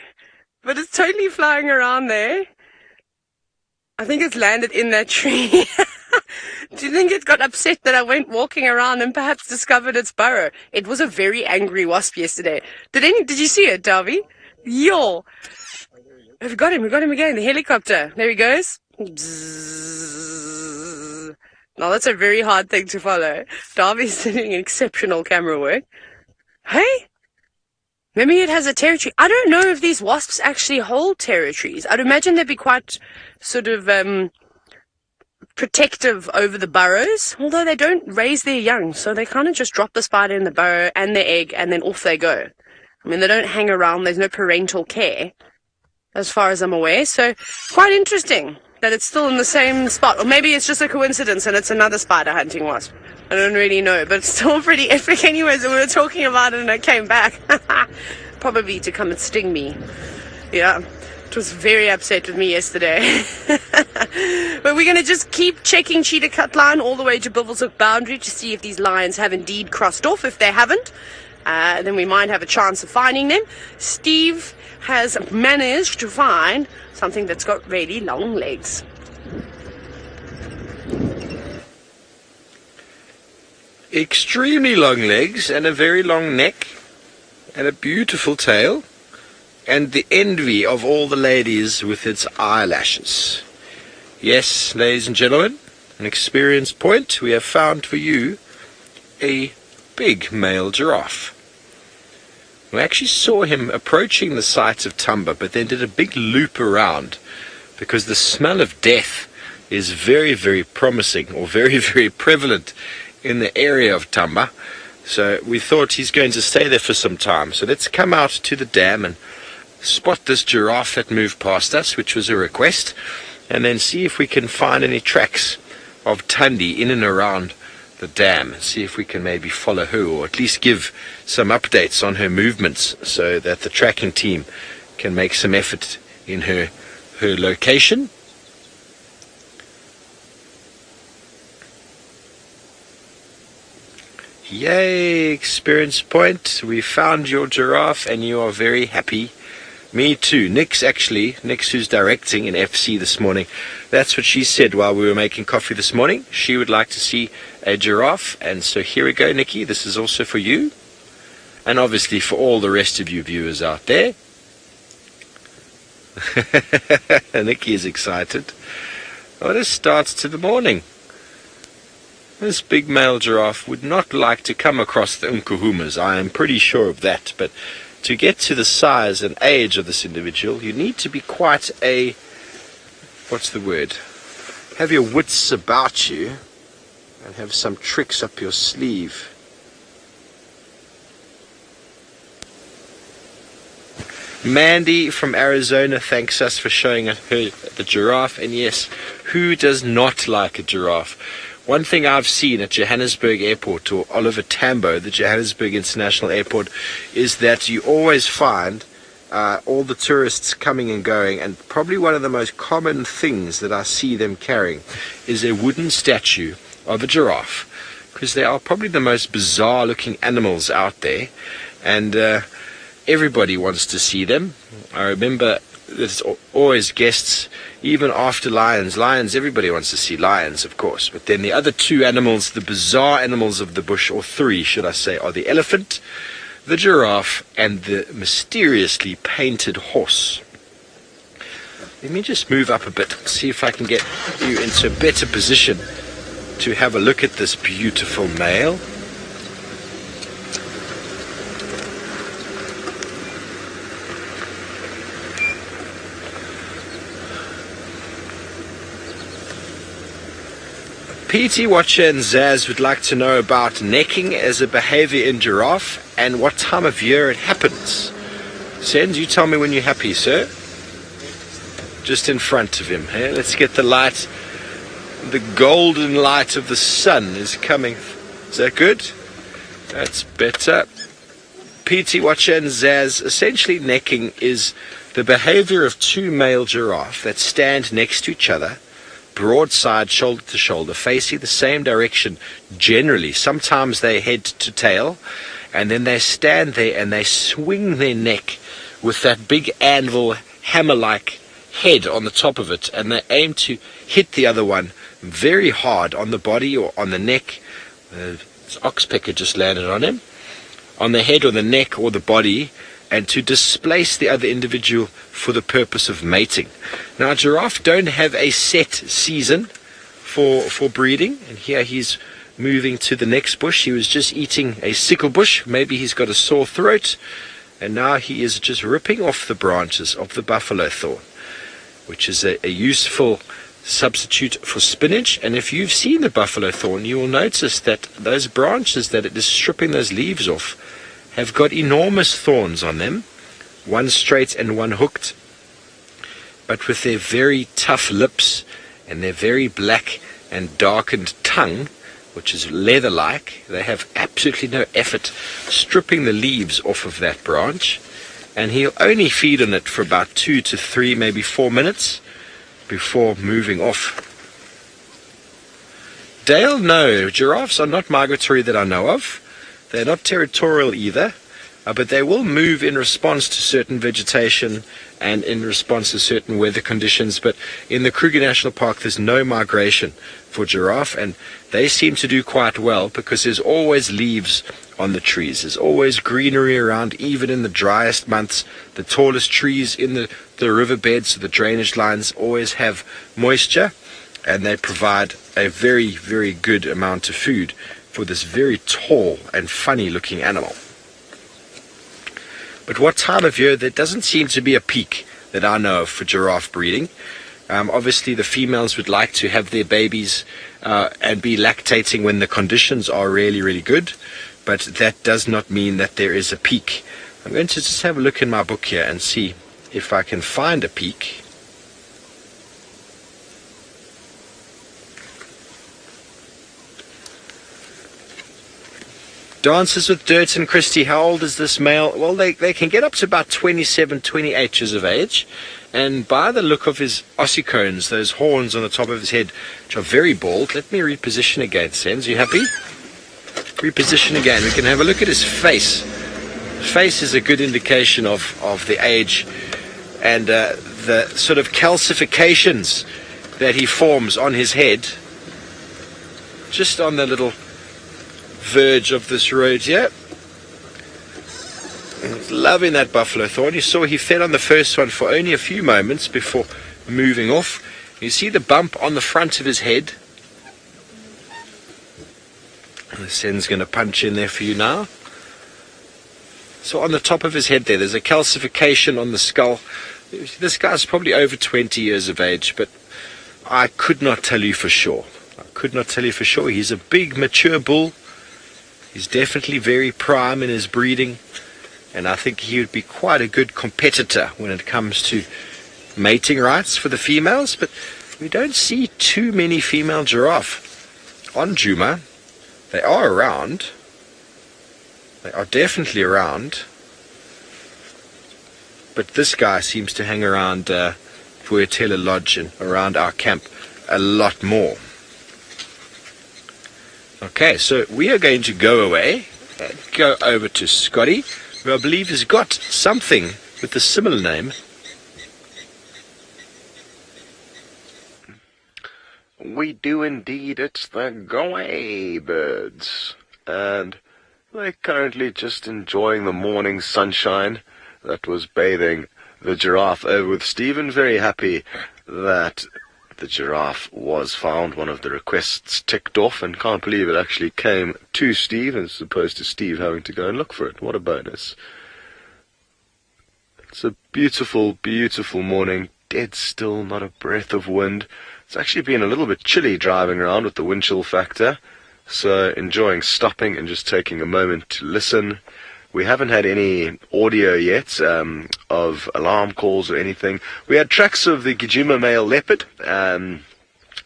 But it's totally flying around there. I think it's landed in that tree. Do you think it got upset that I went walking around and perhaps discovered its burrow? It was a very angry wasp yesterday. Did you see it, Darby? Yo! We've got him again, the helicopter. There he goes. Bzzz. Now that's a very hard thing to follow. Darby's doing exceptional camera work. Hey? Maybe it has a territory. I don't know if these wasps actually hold territories. I'd imagine they'd be quite sort of protective over the burrows, although they don't raise their young, so they kind of just drop the spider in the burrow and the egg and then off they go. I mean, they don't hang around. There's no parental care as far as I'm aware, so quite interesting that it's still in the same spot. Or maybe it's just a coincidence and it's another spider hunting wasp. I don't really know, but it's still pretty epic anyways. We were talking about it and it came back. Probably to come and sting me. Yeah, it was very upset with me yesterday. But we're going to just keep checking Cheetah Cut Line all the way to Bivelshoek boundary to see if these lions have indeed crossed off. If they haven't, then we might have a chance of finding them. Steve has managed to find something that's got really long legs. extremely long legs and a very long neck and a beautiful tail, and the envy of all the ladies with its eyelashes. Yes, ladies and gentlemen, an experience point, we have found for you a big male giraffe. We actually saw him approaching the site of Tumba, but then did a big loop around because the smell of death is very, very promising, or very, very prevalent in the area of Thamba. So we thought he's going to stay there for some time. So let's come out to the dam and spot this giraffe that moved past us, which was a request, and then see if we can find any tracks of Thandi in and around the dam, and see if we can maybe follow her, or at least give some updates on her movements so that the tracking team can make some effort in her location. Yay, experience point. We found your giraffe and you are very happy. Me too. Nix, who's directing in FC this morning, that's what she said while we were making coffee this morning. She would like to see a giraffe, and so here we go, Nikki. This is also for you, and obviously for all the rest of you viewers out there. Nikki is excited. What a start to the morning. This big male giraffe would not like to come across the Nkuhumas, I am pretty sure of that, but to get to the size and age of this individual, you need to be quite a, what's the word, have your wits about you and have some tricks up your sleeve. Mandy from Arizona thanks us for showing her the giraffe, and yes, who does not like a giraffe? One thing I've seen at Johannesburg Airport, or Oliver Tambo, the Johannesburg International Airport, is that you always find all the tourists coming and going, and probably one of the most common things that I see them carrying is a wooden statue of a giraffe, because they are probably the most bizarre looking animals out there, and everybody wants to see them. I remember there's always guests, even after lions. Lions, everybody wants to see lions, of course. But then the other two animals, the bizarre animals of the bush, or three, should I say, are the elephant, the giraffe, and the mysteriously painted horse. Let me just move up a bit, see if I can get you into a better position to have a look at this beautiful male. PT Watcher and Zaz would like to know about necking as a behavior in giraffe and what time of year it happens. Sens, you tell me when you're happy, sir. Just in front of him. Hey? Let's get the light. The golden light of the sun is coming. Is that good? That's better. PT Watcher and Zaz, essentially necking is the behavior of two male giraffe that stand next to each other, broadside, shoulder to shoulder, facing the same direction generally. Sometimes they head to tail, and then they stand there and they swing their neck with that big anvil hammer-like head on the top of it, and they aim to hit the other one very hard on the body or on the neck. This oxpecker just landed on him, on the head or the neck or the body, and to displace the other individual for the purpose of mating. Now, giraffe don't have a set season for breeding, and here he's moving to the next bush. He was just eating a sickle bush. Maybe he's got a sore throat, and now he is just ripping off the branches of the buffalo thorn, which is a useful substitute for spinach. And if you've seen the buffalo thorn, you will notice that those branches that it is stripping those leaves off have got enormous thorns on them, one straight and one hooked, but with their very tough lips and their very black and darkened tongue, which is leather-like, they have absolutely no effort stripping the leaves off of that branch, and he'll only feed on it for about 2 to 3, maybe 4 minutes before moving off. Dale, no, giraffes are not migratory that I know of. They're not territorial either, but they will move in response to certain vegetation and in response to certain weather conditions. But in the Kruger National Park, there's no migration for giraffe, and they seem to do quite well because there's always leaves on the trees. There's always greenery around, even in the driest months. The tallest trees in the riverbeds, the drainage lines, always have moisture, and they provide a very, very good amount of food for this very tall and funny looking animal. But what time of year? There doesn't seem to be a peak that I know of for giraffe breeding. Obviously the females would like to have their babies and be lactating when the conditions are really, really good, but that does not mean that there is a peak. I'm going to just have a look in my book here and see if I can find a peak. Dances with Dirt and Christie, how old is this male? Well, they can get up to about 27, 28 years of age. And by the look of his ossicones, those horns on the top of his head, which are very bald. Let me reposition again, Sens. You happy? Reposition again. We can have a look at his face. Face is a good indication of the age and the sort of calcifications that he forms on his head. Just on the little verge of this road here. He's loving that buffalo thorn. You saw he fed on the first one for only a few moments before moving off. You see the bump on the front of his head. The Sen's going to punch in there for you now. So on the top of his head there's a calcification on the skull. This guy's probably over 20 years of age, but I could not tell you for sure. He's a big, mature bull. He's definitely very prime in his breeding, and I think he would be quite a good competitor when it comes to mating rights for the females. But we don't see too many female giraffe on Djuma. They are around. They are definitely around. But this guy seems to hang around Vuetela Lodge and around our camp a lot more. Okay, so we are going to go away and go over to Scotty, who I believe has got something with a similar name. We do indeed. It's the go-away birds. And they're currently just enjoying the morning sunshine that was bathing the giraffe over with Stephen. Very happy that the giraffe was found, one of the requests ticked off, and can't believe it actually came to Steve as opposed to Steve having to go and look for it. What a bonus. It's a beautiful, beautiful morning. Dead still, not a breath of wind. It's actually been a little bit chilly driving around with the wind chill factor, so enjoying stopping and just taking a moment to listen. We haven't had any audio yet of alarm calls or anything. We had tracks of the Djuma male leopard.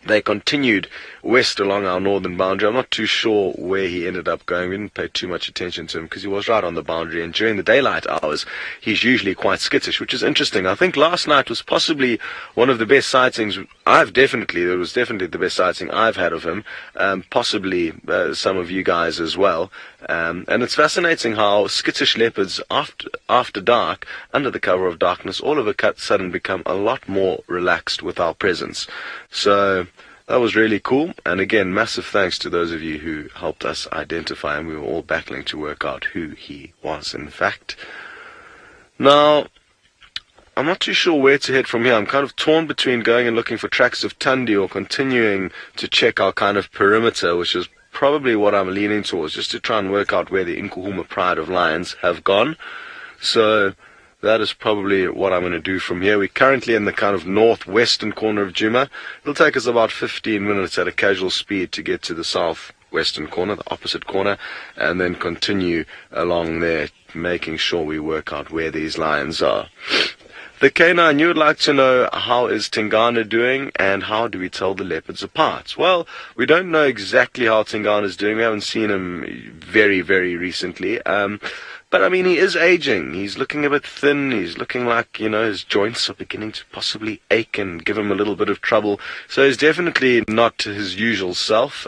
They continued west along our northern boundary. I'm not too sure where he ended up going. We didn't pay too much attention to him because he was right on the boundary, and during the daylight hours he's usually quite skittish, which is interesting. I think last night was possibly one of the best sightings it was definitely the best sighting I've had of him, possibly some of you guys as well. And it's fascinating how skittish leopards after dark, under the cover of darkness, all of a sudden become a lot more relaxed with our presence. So that was really cool, and again, massive thanks to those of you who helped us identify him. We were all battling to work out who he was, in fact. Now, I'm not too sure where to head from here. I'm kind of torn between going and looking for tracks of Tundi or continuing to check our kind of perimeter, which is probably what I'm leaning towards, just to try and work out where the Inkuhuma Pride of Lions have gone. So that is probably what I'm going to do from here. We're currently in the kind of northwestern corner of Djuma. It'll take us about 15 minutes at a casual speed to get to the southwestern corner, the opposite corner, and then continue along there, making sure we work out where these lions are. The canine, you would like to know, how is Tingana doing and how do we tell the leopards apart? Well, we don't know exactly how Tingana is doing. We haven't seen him very, very recently. But, I mean, he is aging. He's looking a bit thin. He's looking like, his joints are beginning to possibly ache and give him a little bit of trouble. So he's definitely not his usual self.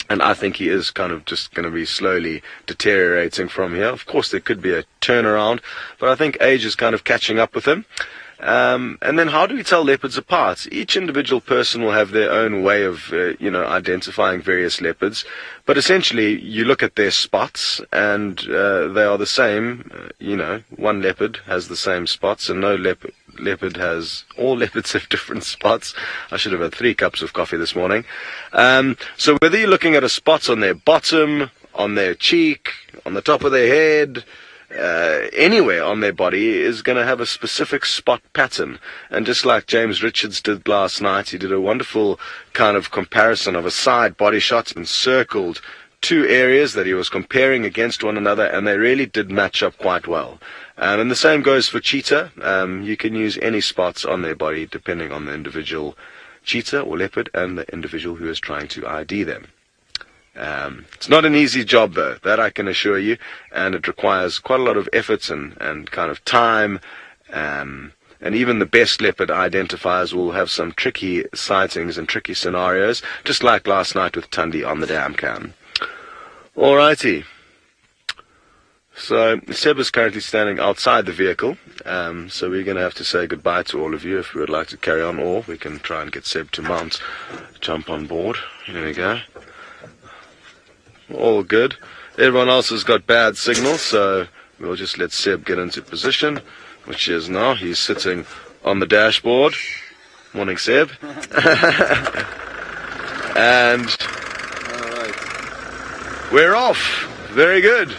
And I think he is kind of just going to be slowly deteriorating from here. Of course, there could be a turnaround, but I think age is kind of catching up with him. And then how do we tell leopards apart? Each individual person will have their own way of, identifying various leopards. But essentially, you look at their spots, and they are the same. One leopard has the same spots, and no leopard has... All leopards have different spots. I should have had 3 cups of coffee this morning. So whether you're looking at a spot on their bottom, on their cheek, on the top of their head... anywhere on their body is going to have a specific spot pattern. And just like James Richards did last night, he did a wonderful kind of comparison of a side body shot and circled 2 areas that he was comparing against one another, and they really did match up quite well. And the same goes for cheetah. You can use any spots on their body depending on the individual cheetah or leopard and the individual who is trying to ID them. It's not an easy job, though, that I can assure you, and it requires quite a lot of effort and kind of time, and even the best leopard identifiers will have some tricky sightings and tricky scenarios, just like last night with Tundi on the dam cam. Alrighty. So Seb is currently standing outside the vehicle, so we're going to have to say goodbye to all of you if we would like to carry on, or we can try and get Seb to jump on board. Here we go. All good. Everyone else has got bad signal, so we'll just let Seb get into position, which he is now. He's sitting on the dashboard. Morning, Seb. And we're off. Very good.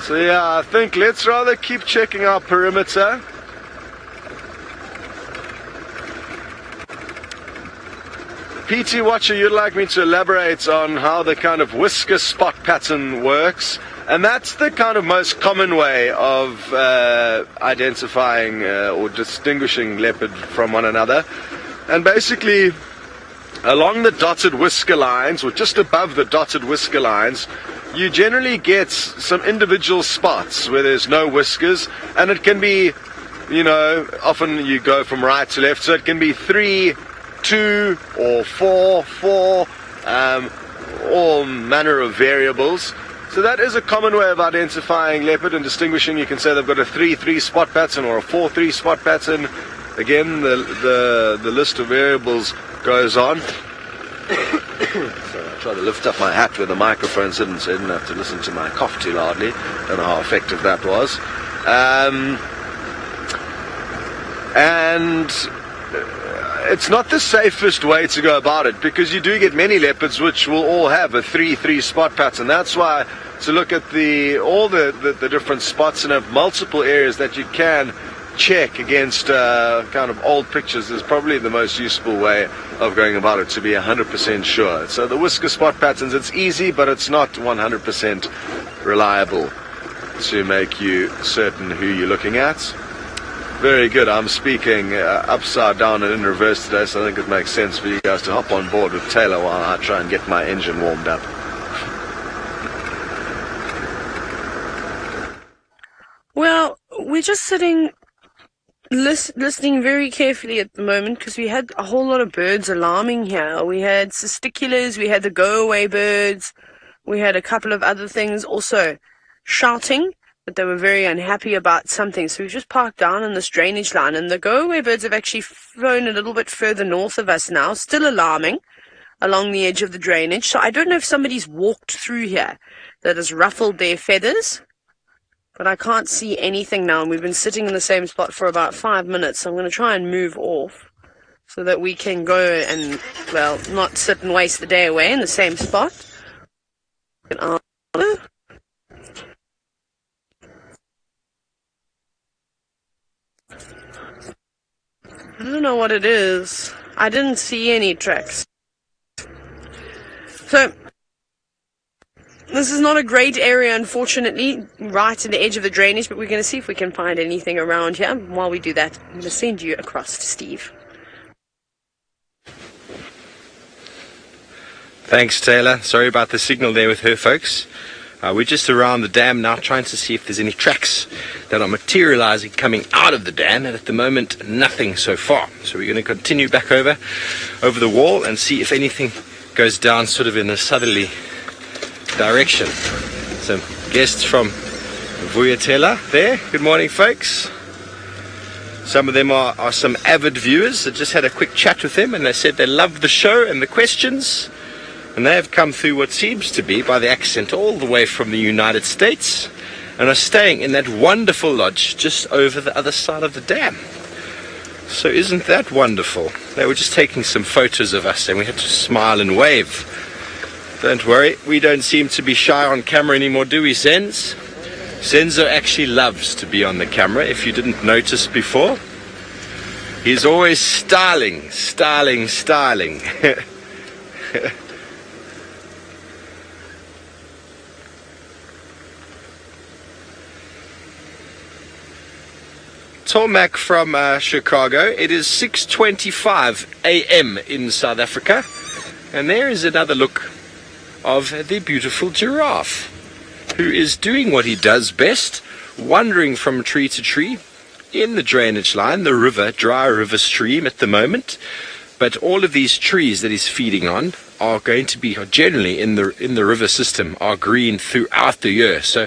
So yeah, I think let's rather keep checking our perimeter. PT Watcher, you'd like me to elaborate on how the kind of whisker spot pattern works, and that's the kind of most common way of identifying or distinguishing leopard from one another. And basically, along the dotted whisker lines, or just above the dotted whisker lines, you generally get some individual spots where there's no whiskers, and it can be, often you go from right to left, so it can be 3, 2 or 4, all manner of variables. So that is a common way of identifying leopard and distinguishing. You can say they've got a 3-3 spot pattern or a 4-3 spot pattern. Again, the list of variables goes on. So I try to lift up my hat where the microphone sitting, so I didn't have to listen to my cough too loudly. Don't know how effective that was. And it's not the safest way to go about it, because you do get many leopards which will all have a 3-3 spot pattern. That's why to look at all the different spots and have multiple areas that you can check against kind of old pictures is probably the most useful way of going about it, to be 100% sure. So the whisker spot patterns, it's easy, but it's not 100% reliable to make you certain who you're looking at. Very good. I'm speaking upside down and in reverse today, so I think it makes sense for you guys to hop on board with Taylor while I try and get my engine warmed up. Well, we're just sitting listening very carefully at the moment, because we had a whole lot of birds alarming here. We had cisticulars, we had the go-away birds, we had a couple of other things also shouting, but they were very unhappy about something. So we just parked down on this drainage line, and the go-away birds have actually flown a little bit further north of us now, still alarming along the edge of the drainage. So I don't know if somebody's walked through here that has ruffled their feathers, but I can't see anything now, and we've been sitting in the same spot for about 5 minutes, so I'm going to try and move off so that we can go and, well, not sit and waste the day away in the same spot. I don't know what it is. I didn't see any tracks. So this is not a great area, unfortunately, right at the edge of the drainage, but we're going to see if we can find anything around here. While we do that, I'm going to send you across to Steve. Thanks, Taylor. Sorry about the signal there with her, folks. We're just around the dam now, trying to see if there's any tracks that are materializing coming out of the dam, and at the moment nothing so far. So we're going to continue back over the wall and see if anything goes down sort of in a southerly direction. Some guests from Vuyatela there. Good morning, folks. Some of them are some avid viewers. I just had a quick chat with them and they said they love the show and the questions, and they have come through what seems to be, by the accent, all the way from the United States, and are staying in that wonderful lodge just over the other side of the dam. So isn't that wonderful? They were just taking some photos of us and we had to smile and wave. Don't worry, we don't seem to be shy on camera anymore, do we, Senz? Senzo actually loves to be on the camera, if you didn't notice before. He's always styling. Tomac from Chicago. It is 6:25 a.m. in South Africa, and there is another look of the beautiful giraffe, who is doing what he does best, wandering from tree to tree in the drainage line, the river, dry river stream at the moment. But all of these trees that he's feeding on are going to be generally in the river system, are green throughout the year. So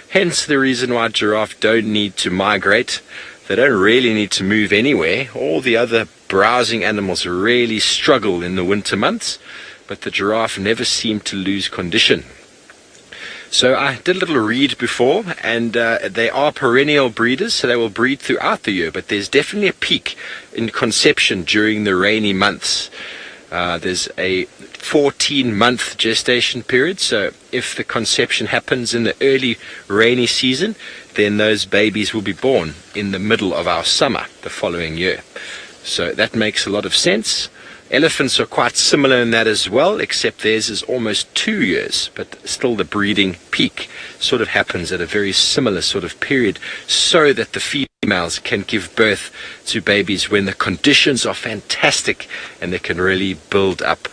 hence the reason why giraffe don't need to migrate. They don't really need to move anywhere. All the other browsing animals really struggle in the winter months, but the giraffe never seemed to lose condition. So I did a little read before, and they are perennial breeders, so they will breed throughout the year, but there's definitely a peak in conception during the rainy months. There's a 14-month gestation period, so if the conception happens in the early rainy season, then those babies will be born in the middle of our summer the following year. So that makes a lot of sense. Elephants are quite similar in that as well, except theirs is almost 2 years, but still the breeding peak sort of happens at a very similar sort of period, so that the females can give birth to babies when the conditions are fantastic and they can really build up.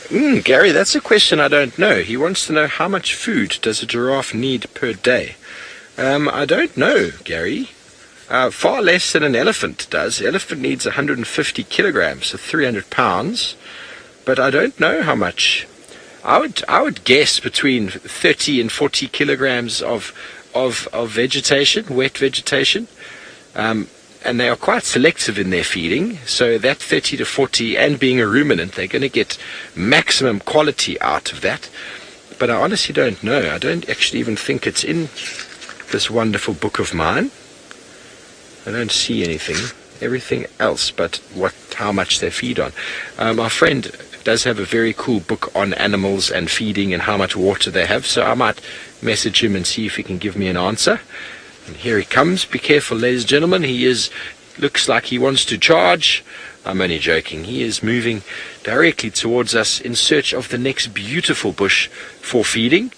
Gary, that's a question I don't know. He wants to know, how much food does a giraffe need per day? I don't know, Gary. Far less than an elephant does. Elephant needs 150 kilograms, so 300 pounds. But I don't know how much. I would guess between 30 and 40 kilograms of vegetation, wet vegetation. And they are quite selective in their feeding, so that 30 to 40, and being a ruminant, they're going to get maximum quality out of that. But I honestly don't know. I don't actually even think it's in this wonderful book of mine. I don't see anything, everything else but how much they feed on. My friend does have a very cool book on animals and feeding and how much water they have, so I might message him and see if he can give me an answer. And here he comes. Be careful, ladies and gentlemen. Looks like he wants to charge. I'm only joking. He is moving directly towards us in search of the next beautiful bush for feeding.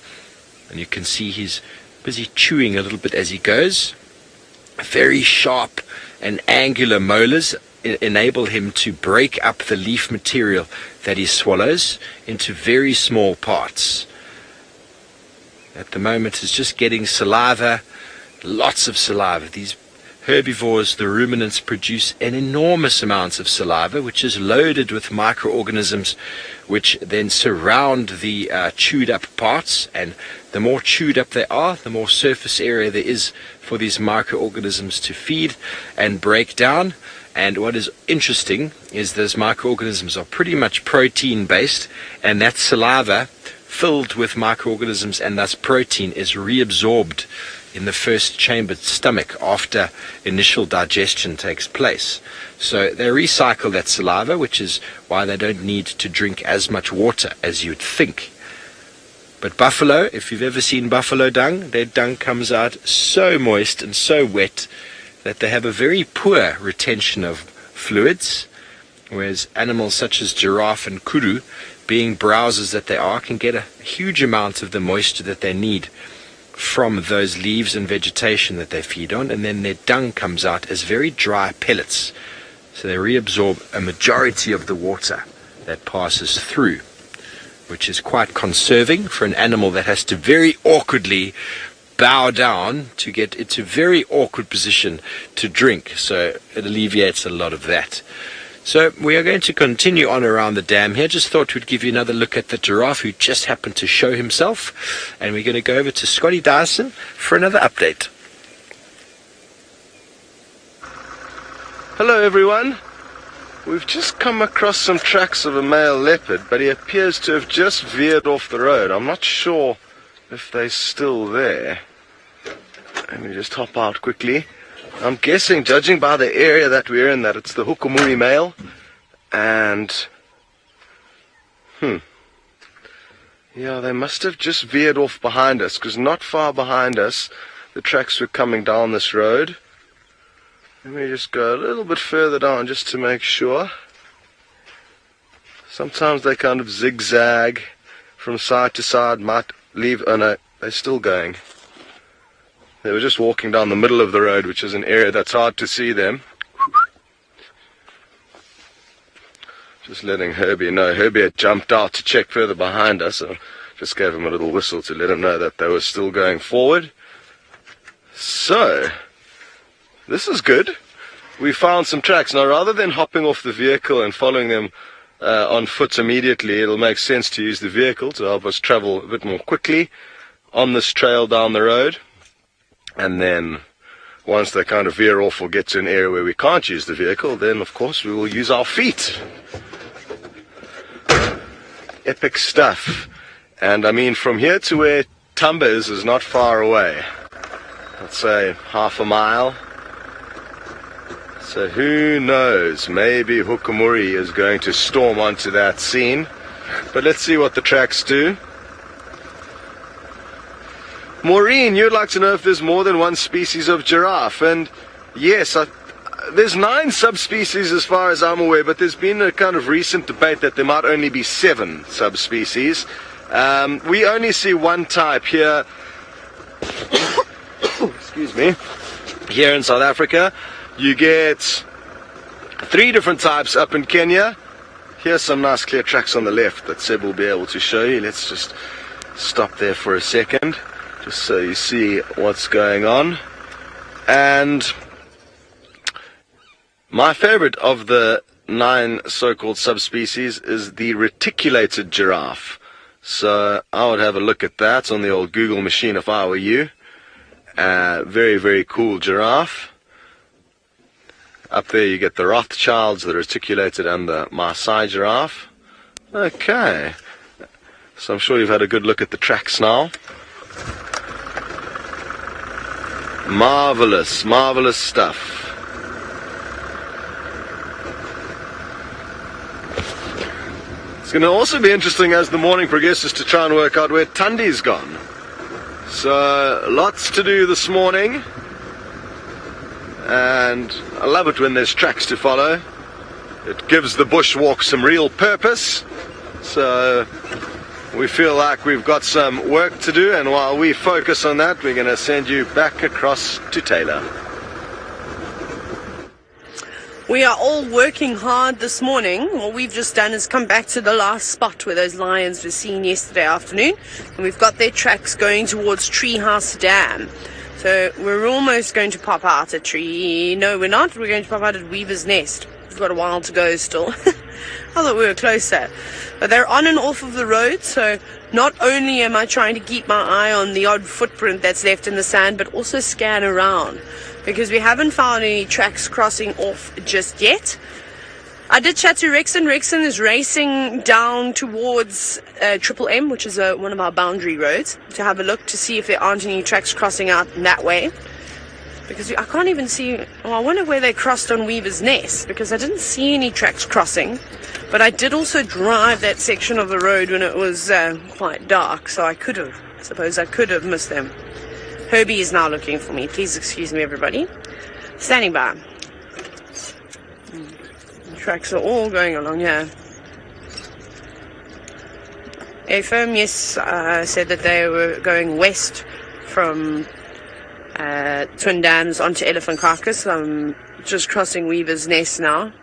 And you can see he's busy chewing a little bit as he goes. Very sharp and angular molars enable him to break up the leaf material that he swallows into very small parts. At the moment he's just getting saliva. Lots of saliva. These herbivores, the ruminants, produce an enormous amount of saliva, which is loaded with microorganisms, which then surround the chewed up parts. And the more chewed up they are, the more surface area there is for these microorganisms to feed and break down. And what is interesting is those microorganisms are pretty much protein based, and that saliva filled with microorganisms and thus protein is reabsorbed in the first chambered stomach after initial digestion takes place. So they recycle that saliva, which is why they don't need to drink as much water as you'd think. But buffalo, if you've ever seen buffalo dung, their dung comes out so moist and so wet that they have a very poor retention of fluids, whereas animals such as giraffe and kudu, being browsers that they are, can get a huge amount of the moisture that they need from those leaves and vegetation that they feed on, and then their dung comes out as very dry pellets. So they reabsorb a majority of the water that passes through, which is quite conserving for an animal that has to very awkwardly bow down to get into a very awkward position to drink. So it alleviates a lot of that. So we are going to continue on around the dam here. Just thought we'd give you another look at the giraffe who just happened to show himself. And we're going to go over to Scotty Dyson for another update. Hello everyone. We've just come across some tracks of a male leopard, but he appears to have just veered off the road. I'm not sure if they're still there. Let me just hop out quickly. I'm guessing, judging by the area that we're in, that it's the Hukumuri male. And yeah, they must have just veered off behind us, because not far behind us the tracks were coming down this road. Let me just go a little bit further down just to make sure. Sometimes they kind of zigzag from side to side, might leave. Oh no, they're still going. They were just walking down the middle of the road, which is an area that's hard to see them. Just letting Herbie know. Herbie had jumped out to check further behind us, so just gave him a little whistle to let him know that they were still going forward. So, this is good. We found some tracks. Now, rather than hopping off the vehicle and following them on foot immediately, it'll make sense to use the vehicle to help us travel a bit more quickly on this trail down the road. And then once they kind of veer off or get to an area where we can't use the vehicle, then of course we will use our feet. Epic stuff. And I mean, from here to where Tumba is not far away. Let's say half a mile. So who knows, maybe Hukumuri is going to storm onto that scene. But let's see what the tracks do. Maureen, you'd like to know if there's more than one species of giraffe, and yes, there's 9 subspecies as far as I'm aware, but there's been a kind of recent debate that there might only be 7 subspecies. We only see one type here, excuse me, here in South Africa. You get 3 different types up in Kenya. Here's some nice clear tracks on the left that Seb will be able to show you. Let's just stop there for a second, just so you see what's going on. And my favorite of the 9 so-called subspecies is the reticulated giraffe. So I would have a look at that on the old Google machine if I were you. Very, very cool giraffe. Up there you get the Rothschilds, the reticulated, and the Maasai giraffe. Okay. So I'm sure you've had a good look at the tracks now. Marvelous, marvelous stuff. It's going to also be interesting as the morning progresses to try and work out where Tundi's gone. So, lots to do this morning. And I love it when there's tracks to follow. It gives the bushwalk some real purpose. So we feel like we've got some work to do, and while we focus on that, we're going to send you back across to Taylor. We are all working hard this morning. What we've just done is come back to the last spot where those lions were seen yesterday afternoon, and we've got their tracks going towards Treehouse Dam. So we're almost going to pop out at Tree. No, we're not. We're going to pop out at Weaver's Nest. We've got a while to go still. I thought we were closer. But they're on and off of the road, so not only am I trying to keep my eye on the odd footprint that's left in the sand, but also scan around, because we haven't found any tracks crossing off just yet. I did chat to Rexon. Rexon is racing down towards Triple M, which is one of our boundary roads, to have a look to see if there aren't any tracks crossing out in that way. Because I can't even see. Oh, I wonder where they crossed on Weaver's Nest, because I didn't see any tracks crossing. But I did also drive that section of the road when it was quite dark, so I suppose I could have missed them. Herbie is now looking for me. Please excuse me, everybody. Standing by. Tracks are all going along here. AFM, yes, said that they were going west from Twin Dams onto Elephant Carcass. I'm just crossing Weaver's Nest now.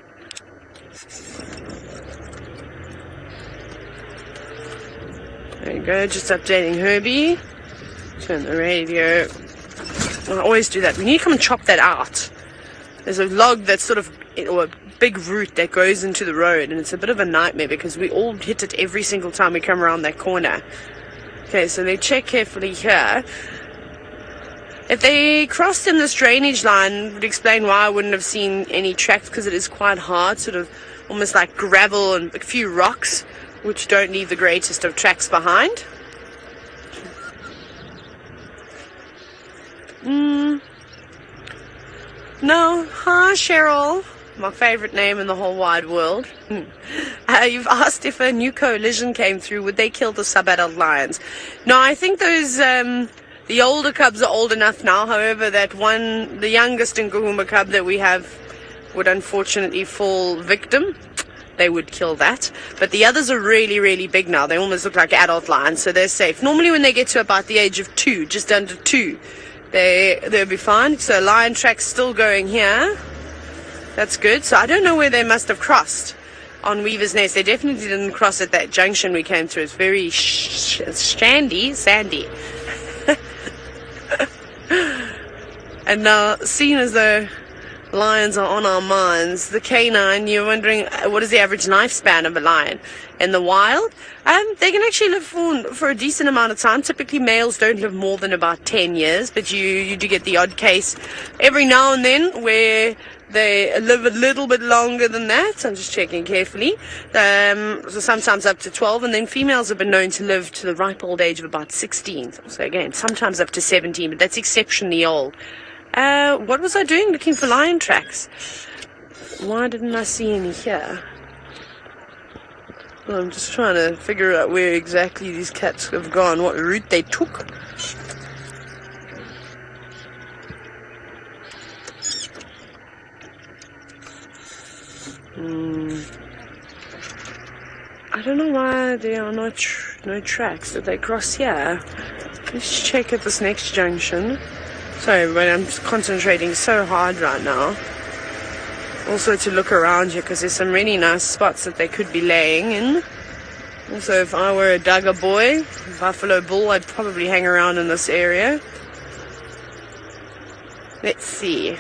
There you go, just updating Herbie. Turn the radio. I always do that. We need to come and chop that out. There's a log that's sort of, or a big root that goes into the road, and it's a bit of a nightmare because we all hit it every single time we come around that corner. Okay, so they check carefully here. If they crossed in this drainage line, it would explain why I wouldn't have seen any tracks, because it is quite hard, sort of almost like gravel and a few rocks, which don't leave the greatest of tracks behind. No. Hi, Cheryl. My favorite name in the whole wide world. You've asked if a new coalition came through, would they kill the sub-adult lions? No, I think those, the older cubs are old enough now. However, that one, the youngest Ngahuma cub that we have, would unfortunately fall victim. They would kill that. But the others are really, really big now. They almost look like adult lions, so they're safe. Normally when they get to about the age of 2, just under 2, they'll be fine. So lion track's still going here. That's good. So I don't know where they must have crossed on Weaver's Nest. They definitely didn't cross at that junction we came through. It's very sandy. And now, seeing as though lions are on our minds, the canine, you're wondering what is the average lifespan of a lion in the wild? They can actually live for a decent amount of time. Typically males don't live more than about 10 years, but you do get the odd case every now and then where they live a little bit longer than that. I'm just checking carefully. So sometimes up to 12, and then females have been known to live to the ripe old age of about 16. So again, sometimes up to 17, but that's exceptionally old. What was I doing looking for lion tracks? Why didn't I see any here? Well, I'm just trying to figure out where exactly these cats have gone, what route they took. I don't know why there are no tracks. Did they cross here? Let's check at this next junction. Sorry, but I'm just concentrating so hard right now. Also to look around here, because there's some really nice spots that they could be laying in. Also, if I were a Duggar boy, buffalo bull, I'd probably hang around in this area. Let's see.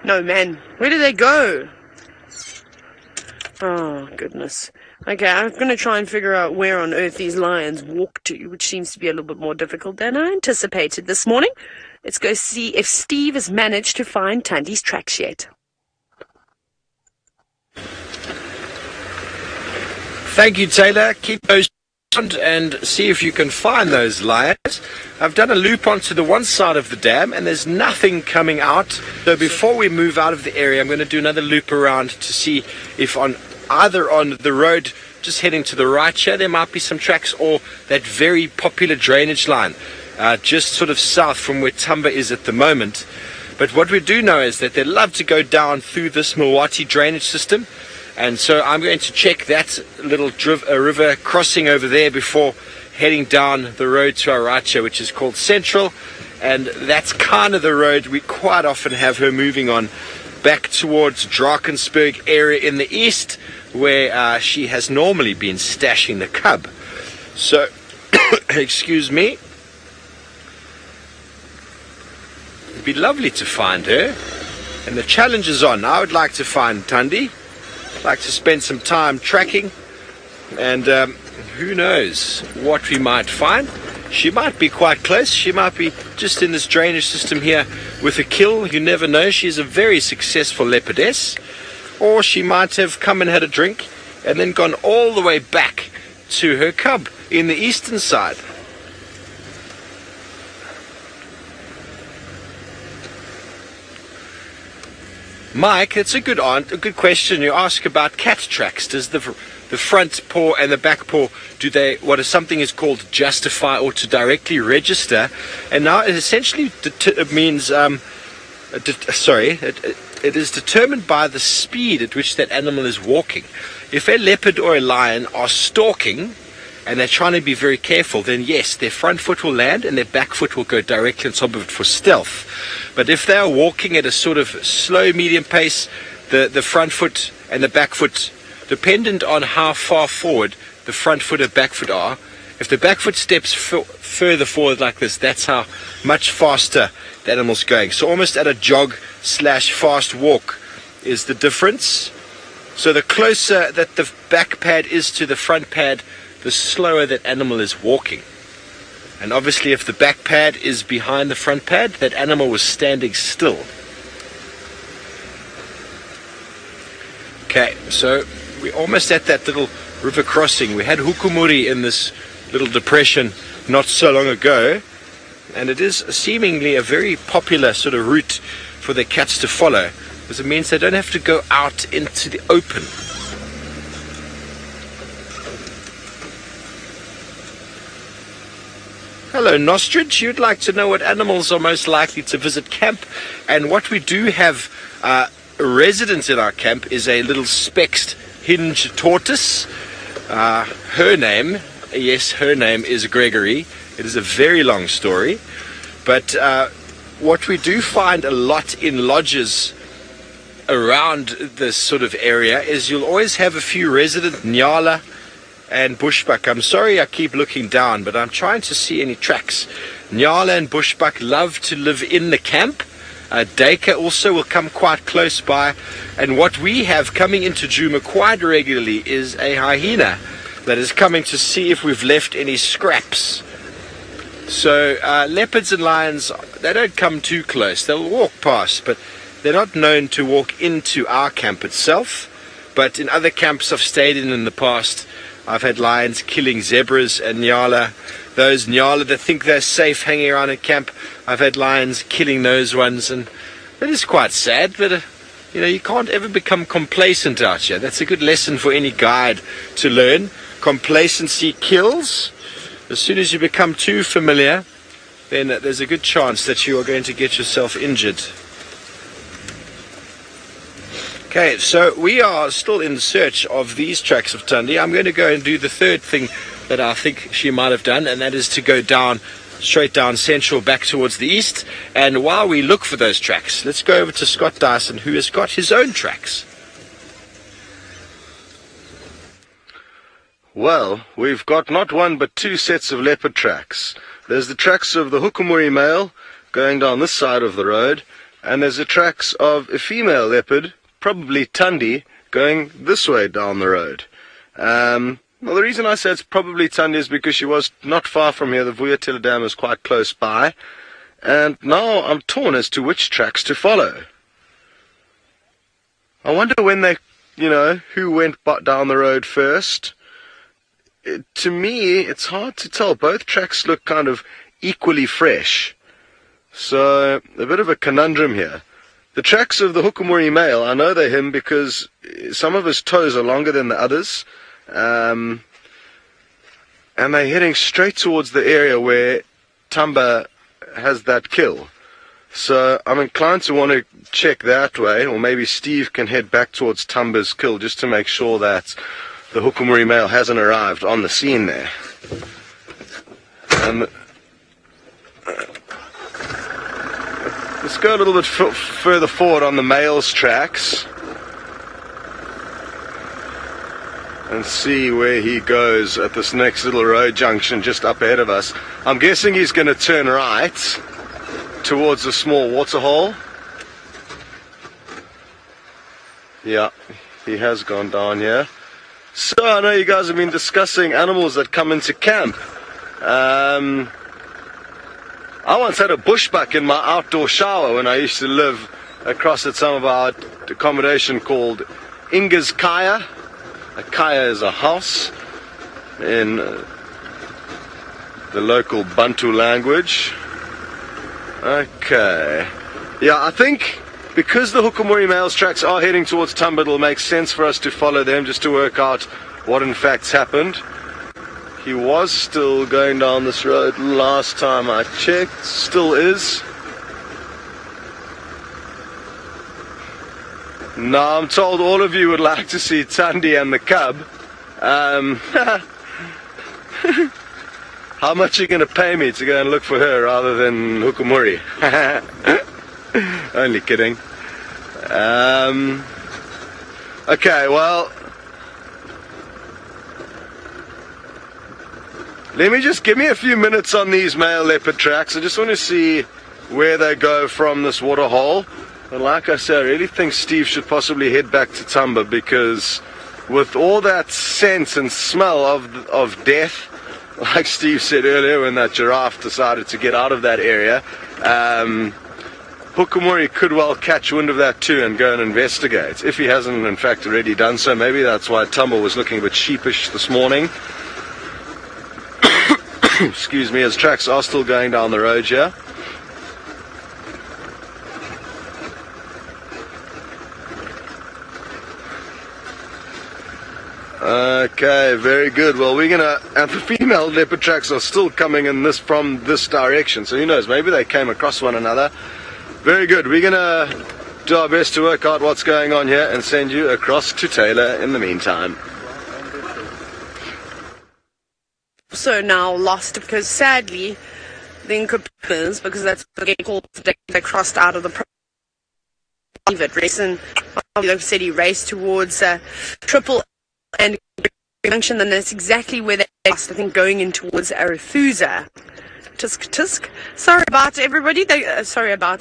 No, man. Where did they go? Oh, goodness. Okay, I'm going to try and figure out where on earth these lions walk to, which seems to be a little bit more difficult than I anticipated this morning. Let's go see if Steve has managed to find Tandy's tracks yet. Thank you, Taylor. Keep those on and see if you can find those lions. I've done a loop onto the one side of the dam, and there's nothing coming out. So before we move out of the area, I'm going to do another loop around to see if either on the road just heading to the right here there might be some tracks, or that very popular drainage line just sort of south from where Tumba is at the moment. But what we do know is that they love to go down through this Milwaukee drainage system, and so I'm going to check that little river crossing over there before heading down the road to our right here, which is called Central, and that's kind of the road we quite often have her moving on back towards Drakensberg area in the east, where she has normally been stashing the cub. So, excuse me. It'd be lovely to find her. And the challenge is on. I would like to find Tundi. I'd like to spend some time tracking. And who knows what we might find. She might be quite close. She might be just in this drainage system here with a kill. You never know. She's a very successful leopardess. Or she might have come and had a drink and then gone all the way back to her cub in the eastern side. Mike, it's a good question. You ask about cat tracks. Does the front paw and the back paw, do they, what something is called justify or to directly register? And now it essentially means, it is determined by the speed at which that animal is walking. If a leopard or a lion are stalking and they're trying to be very careful, then yes, their front foot will land and their back foot will go directly on top of it for stealth. But if they are walking at a sort of slow, medium pace, the front foot and the back foot, dependent on how far forward the front foot and back foot are, If the back foot steps further forward like this, that's how much faster the animal's going. So almost at a jog / fast walk is the difference. So the closer that the back pad is to the front pad, the slower that animal is walking. And obviously if the back pad is behind the front pad, that animal was standing still. Okay, so we're almost at that little river crossing. We had hukumuri in this little depression not so long ago, and it is seemingly a very popular sort of route for the cats to follow, because it means they don't have to go out into the open. Hello Nostrich, you'd like to know what animals are most likely to visit camp, and what we do have resident in our camp is a little spexed hinge tortoise. Her name is Gregory. It is a very long story, but what we do find a lot in lodges around this sort of area is you'll always have a few resident nyala and bushbuck. I'm sorry I keep looking down, but I'm trying to see any tracks. Nyala and bushbuck love to live in the camp. Dacre also will come quite close by, and what we have coming into Djuma quite regularly is a hyena that is coming to see if we've left any scraps. So leopards and lions, they don't come too close. They'll walk past, but they're not known to walk into our camp itself. But in other camps I've stayed in the past, I've had lions killing zebras and nyala. Those nyala that think they're safe hanging around in camp, I've had lions killing those ones, and it is quite sad, but you can't ever become complacent out here. That's a good lesson for any guide to learn. Complacency kills. As soon as you become too familiar, then there's a good chance that you are going to get yourself injured. Okay, so we are still in search of these tracks of Tundi. I'm going to go and do the third thing that I think she might have done, and that is to go down, straight down Central back towards the east. And while we look for those tracks, let's go over to Scott Dyson, who has got his own tracks. Well, we've got not one but two sets of leopard tracks. There's the tracks of the hukumuri male going down this side of the road, and there's the tracks of a female leopard, probably Tundi, going this way down the road. Well, the reason I say it's probably Tundi is because she was not far from here. The Vuyatila Dam is quite close by, and now I'm torn as to which tracks to follow. I wonder when they, who went down the road first. To me, it's hard to tell. Both tracks look kind of equally fresh. So, a bit of a conundrum here. The tracks of the hukumuri male, I know they're him because some of his toes are longer than the others. And they're heading straight towards the area where Thamba has that kill. So, I'm inclined to want to check that way, or maybe Steve can head back towards Thamba's kill just to make sure that the hukumuri male hasn't arrived on the scene there. Let's go a little bit further forward on the male's tracks and see where he goes at this next little road junction just up ahead of us. I'm guessing he's going to turn right towards a small waterhole. Yeah, he has gone down here. So I know you guys have been discussing animals that come into camp. I once had a bushbuck in my outdoor shower when I used to live across at some of our accommodation called Inga's Kaya. A kaya is a house in the local Bantu language. Okay. Yeah, I think because the hukumuri male's tracks are heading towards Tumba, it'll make sense for us to follow them just to work out what in fact happened. He was still going down this road last time I checked, still is. Now I'm told all of you would like to see Tundi and the cub. How much are you going to pay me to go and look for her rather than hukumuri? Only kidding. Okay, well, Let me just give me a few minutes on these male leopard tracks. I just want to see where they go from this water hole. And like I said, I really think Steve should possibly head back to Tumba, because with all that scent and smell of death, like Steve said earlier when that giraffe decided to get out of that area, Hukumuri could well catch wind of that too and go and investigate. If he hasn't in fact already done so, maybe that's why Tumba was looking a bit sheepish this morning. Excuse me, his tracks are still going down the road here. Okay, very good. Well, we're gonna, and the female leopard tracks are still coming in from this direction, so who knows, maybe they came across one another. Very good. We're gonna do our best to work out what's going on here and send you across to Taylor in the meantime. So now lost, because sadly the incubators, because that's what they called today, they crossed out of the private race, and like I said, he raced towards Triple and Junction, and that's exactly where they lost, I think, going in towards Arethusa. Tisk tisk. Sorry about everybody. Sorry about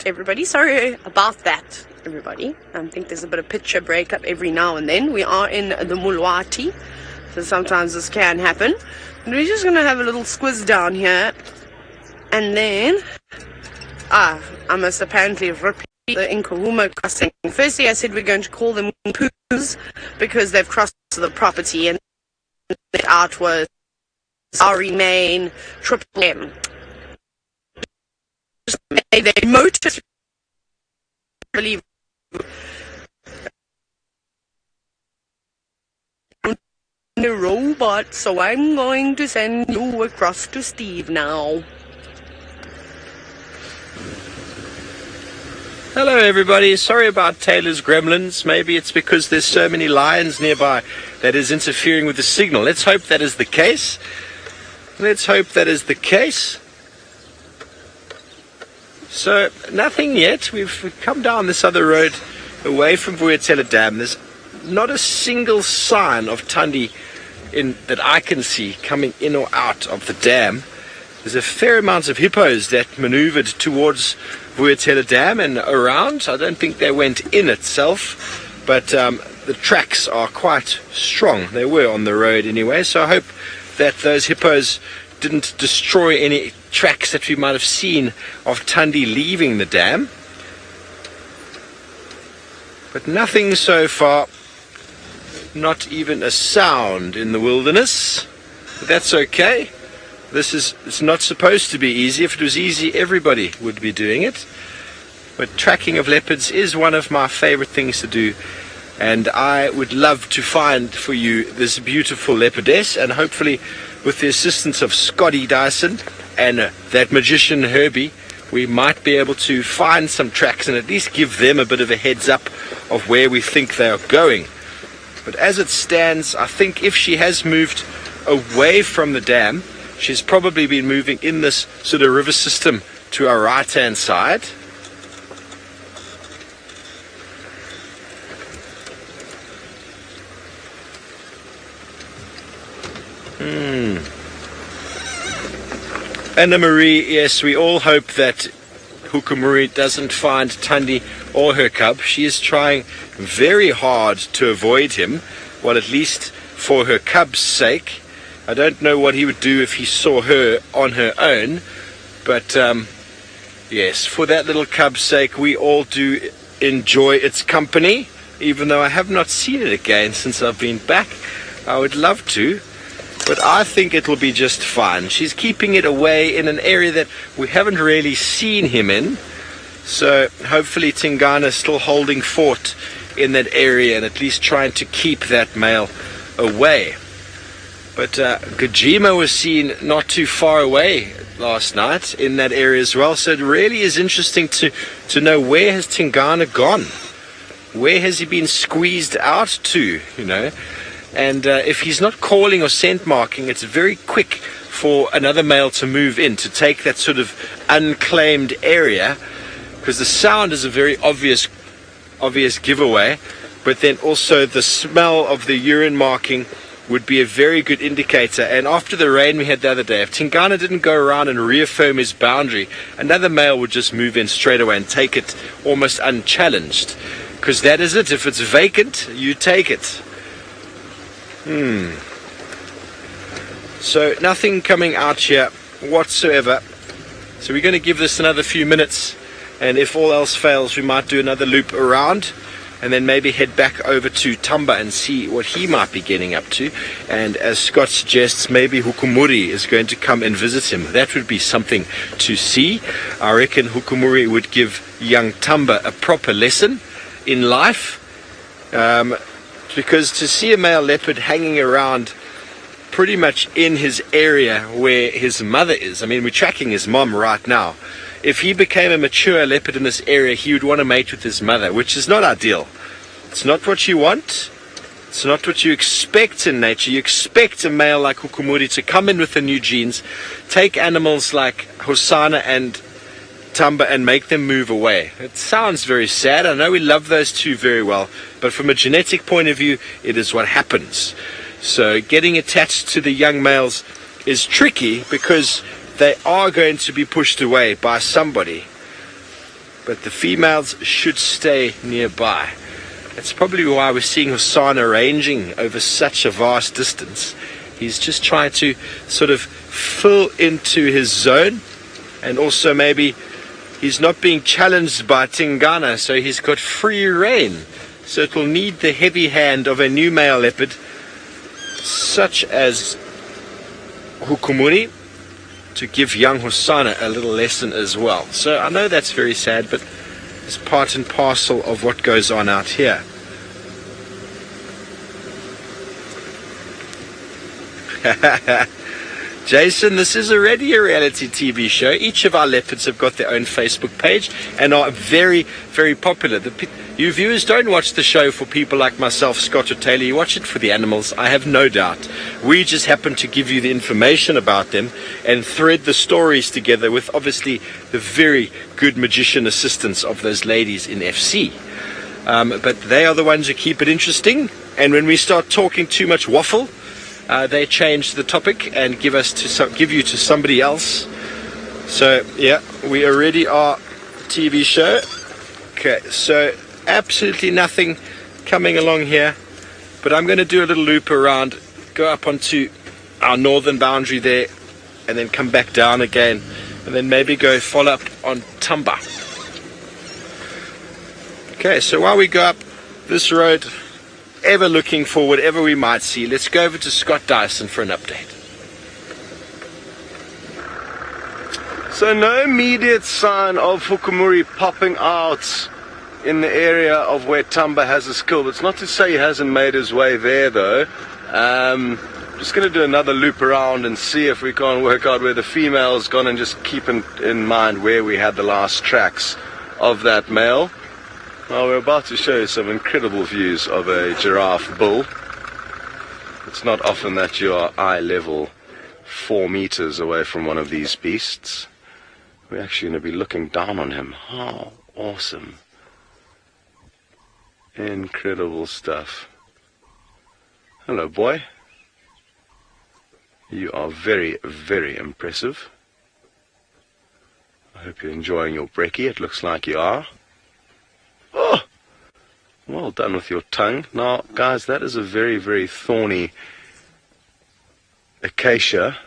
that, everybody. I think there's a bit of picture breakup every now and then. We are in the Mulwati, so sometimes this can happen. And we're just gonna have a little squiz down here, and then I must apparently repeat the Nkahuma crossing. Firstly, I said we're going to call them poos because they've crossed the property, and the out was Ari Main, Triple M. They motor believe the robot, so I'm going to send you across to Steve now. Hello everybody, sorry about Taylor's gremlins. Maybe it's because there's so many lions nearby that is interfering with the signal. Let's hope that is the case. So, nothing yet. We've come down this other road away from Vuyatela Dam. There's not a single sign of Tundi that I can see coming in or out of the dam. There's a fair amount of hippos that maneuvered towards Vuyatela Dam and around. I don't think they went in itself, but the tracks are quite strong. They were on the road anyway, so I hope that those hippos didn't destroy any tracks that we might have seen of Tundi leaving the dam. But nothing so far, not even a sound in the wilderness. But that's okay. It's not supposed to be easy. If it was easy, everybody would be doing it. But tracking of leopards is one of my favorite things to do, and I would love to find for you this beautiful leopardess, and hopefully with the assistance of Scotty Dyson and that magician Herbie, we might be able to find some tracks and at least give them a bit of a heads up of where we think they are going. But as it stands, I think if she has moved away from the dam, she's probably been moving in this sort of river system to our right hand side. Anna Marie, yes, we all hope that Hukumuri doesn't find Tundi or her cub. She is trying very hard to avoid him, well, at least for her cub's sake. I don't know what he would do if he saw her on her own, but yes, for that little cub's sake, we all do enjoy its company, even though I have not seen it again since I've been back. I would love to, but I think it will be just fine. She's keeping it away in an area that we haven't really seen him in, so hopefully Tingana is still holding fort in that area and at least trying to keep that male away. But Djuma was seen not too far away last night in that area as well, so it really is interesting to know, where has Tingana gone? Where has he been squeezed out to, you know? And if he's not calling or scent marking, it's very quick for another male to move in, to take that sort of unclaimed area, because the sound is a very obvious giveaway, but then also the smell of the urine marking would be a very good indicator. And after the rain we had the other day, if Tingana didn't go around and reaffirm his boundary, another male would just move in straight away and take it almost unchallenged. Because that is it. If it's vacant, you take it. So nothing coming out here whatsoever. So we're going to give this another few minutes, and if all else fails we might do another loop around and then maybe head back over to Tumba and see what he might be getting up to. And as Scott suggests, maybe Hukumuri is going to come and visit him. That would be something to see. I reckon Hukumuri would give young Thamba a proper lesson in life, because to see a male leopard hanging around pretty much in his area where his mother is, I mean, we're tracking his mom right now. If he became a mature leopard in this area, he would want to mate with his mother, which is not ideal. It's not what you want. It's not what you expect in nature. You expect a male like Hukumuri to come in with the new genes, take animals like Hosana and Thamba and make them move away. It sounds very sad. I know we love those two very well, but from a genetic point of view, it is what happens. So getting attached to the young males is tricky because they are going to be pushed away by somebody, but the females should stay nearby. That's probably why we're seeing Hosana ranging over such a vast distance. He's just trying to sort of fill into his zone, and also maybe he's not being challenged by Tingana, so he's got free rein. So it will need the heavy hand of a new male leopard such as Hukumuri to give young Hosana a little lesson as well. So I know that's very sad, but it's part and parcel of what goes on out here. Jason, this is already a reality TV show. Each of our leopards have got their own Facebook page and are very, very popular. You viewers don't watch the show for people like myself, Scott or Taylor. You watch it for the animals, I have no doubt. We just happen to give you the information about them and thread the stories together with obviously the very good magician assistance of those ladies in FC. But they are the ones who keep it interesting. And when we start talking too much waffle, they change the topic and give you to somebody else. So yeah, we already are TV show. Okay, so absolutely nothing coming along here, but I'm going to do a little loop around, go up onto our northern boundary there, and then come back down again, and then maybe go follow up on Tumba. Okay, so while we go up this road, ever looking for whatever we might see, let's go over to Scott Dyson for an update. So no immediate sign of Hukumuri popping out in the area of where Tumba has his kill. It's not to say he hasn't made his way there though. Just going to do another loop around and see if we can't work out where the female's gone, and just keep in mind where we had the last tracks of that male. Well, we're about to show you some incredible views of a giraffe bull. It's not often that you are eye level 4 meters away from one of these beasts. We're actually going to be looking down on him. How awesome. Incredible stuff. Hello, boy. You are very, very impressive. I hope you're enjoying your brekkie. It looks like you are. Oh, well done with your tongue. Now, guys, that is a very, very thorny acacia.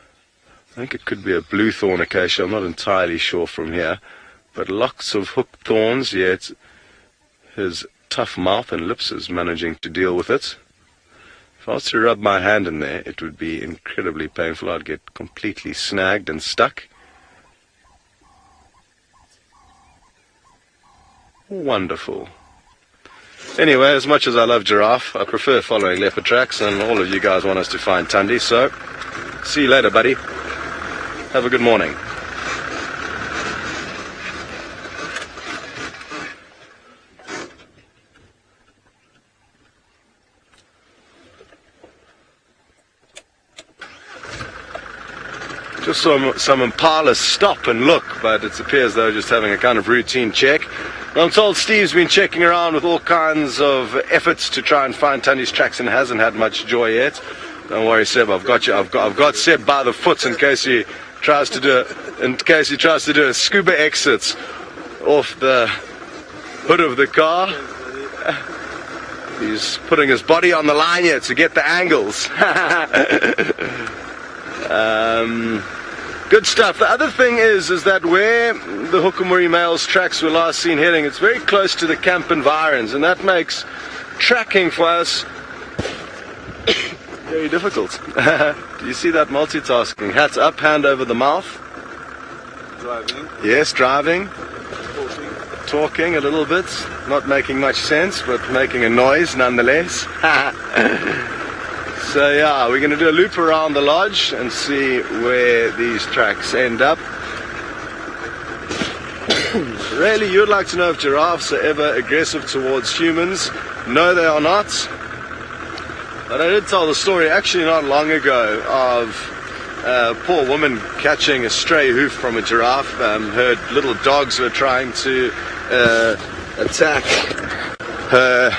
I think it could be a blue thorn acacia. I'm not entirely sure from here. But lots of hooked thorns, yet his tough mouth and lips is managing to deal with it. If I was to rub my hand in there, it would be incredibly painful. I'd get completely snagged and stuck. Wonderful. Anyway, as much as I love giraffe, I prefer following leopard tracks, and all of you guys want us to find Tundi, so see you later, buddy. Have a good morning. Just some impalas stop and look, but it appears they're just having a kind of routine check. I'm told Steve's been checking around with all kinds of efforts to try and find Tundi's tracks and hasn't had much joy yet. Don't worry, Seb. I've got you. I've got Seb by the foot in case he tries to do a scuba exit off the hood of the car. He's putting his body on the line here to get the angles. Good stuff. The other thing is that where the Hukumuri male's tracks were last seen heading, it's very close to the camp environs, and that makes tracking for us very difficult. Do you see that multitasking? Hats up, hand over the mouth. Driving. Yes, driving. Talking a little bit. Not making much sense, but making a noise nonetheless. So yeah, we're going to do a loop around the lodge and see where these tracks end up. Really, you'd like to know if giraffes are ever aggressive towards humans? No, they are not. But I did tell the story actually not long ago of a poor woman catching a stray hoof from a giraffe. Her little dogs were trying to attack her.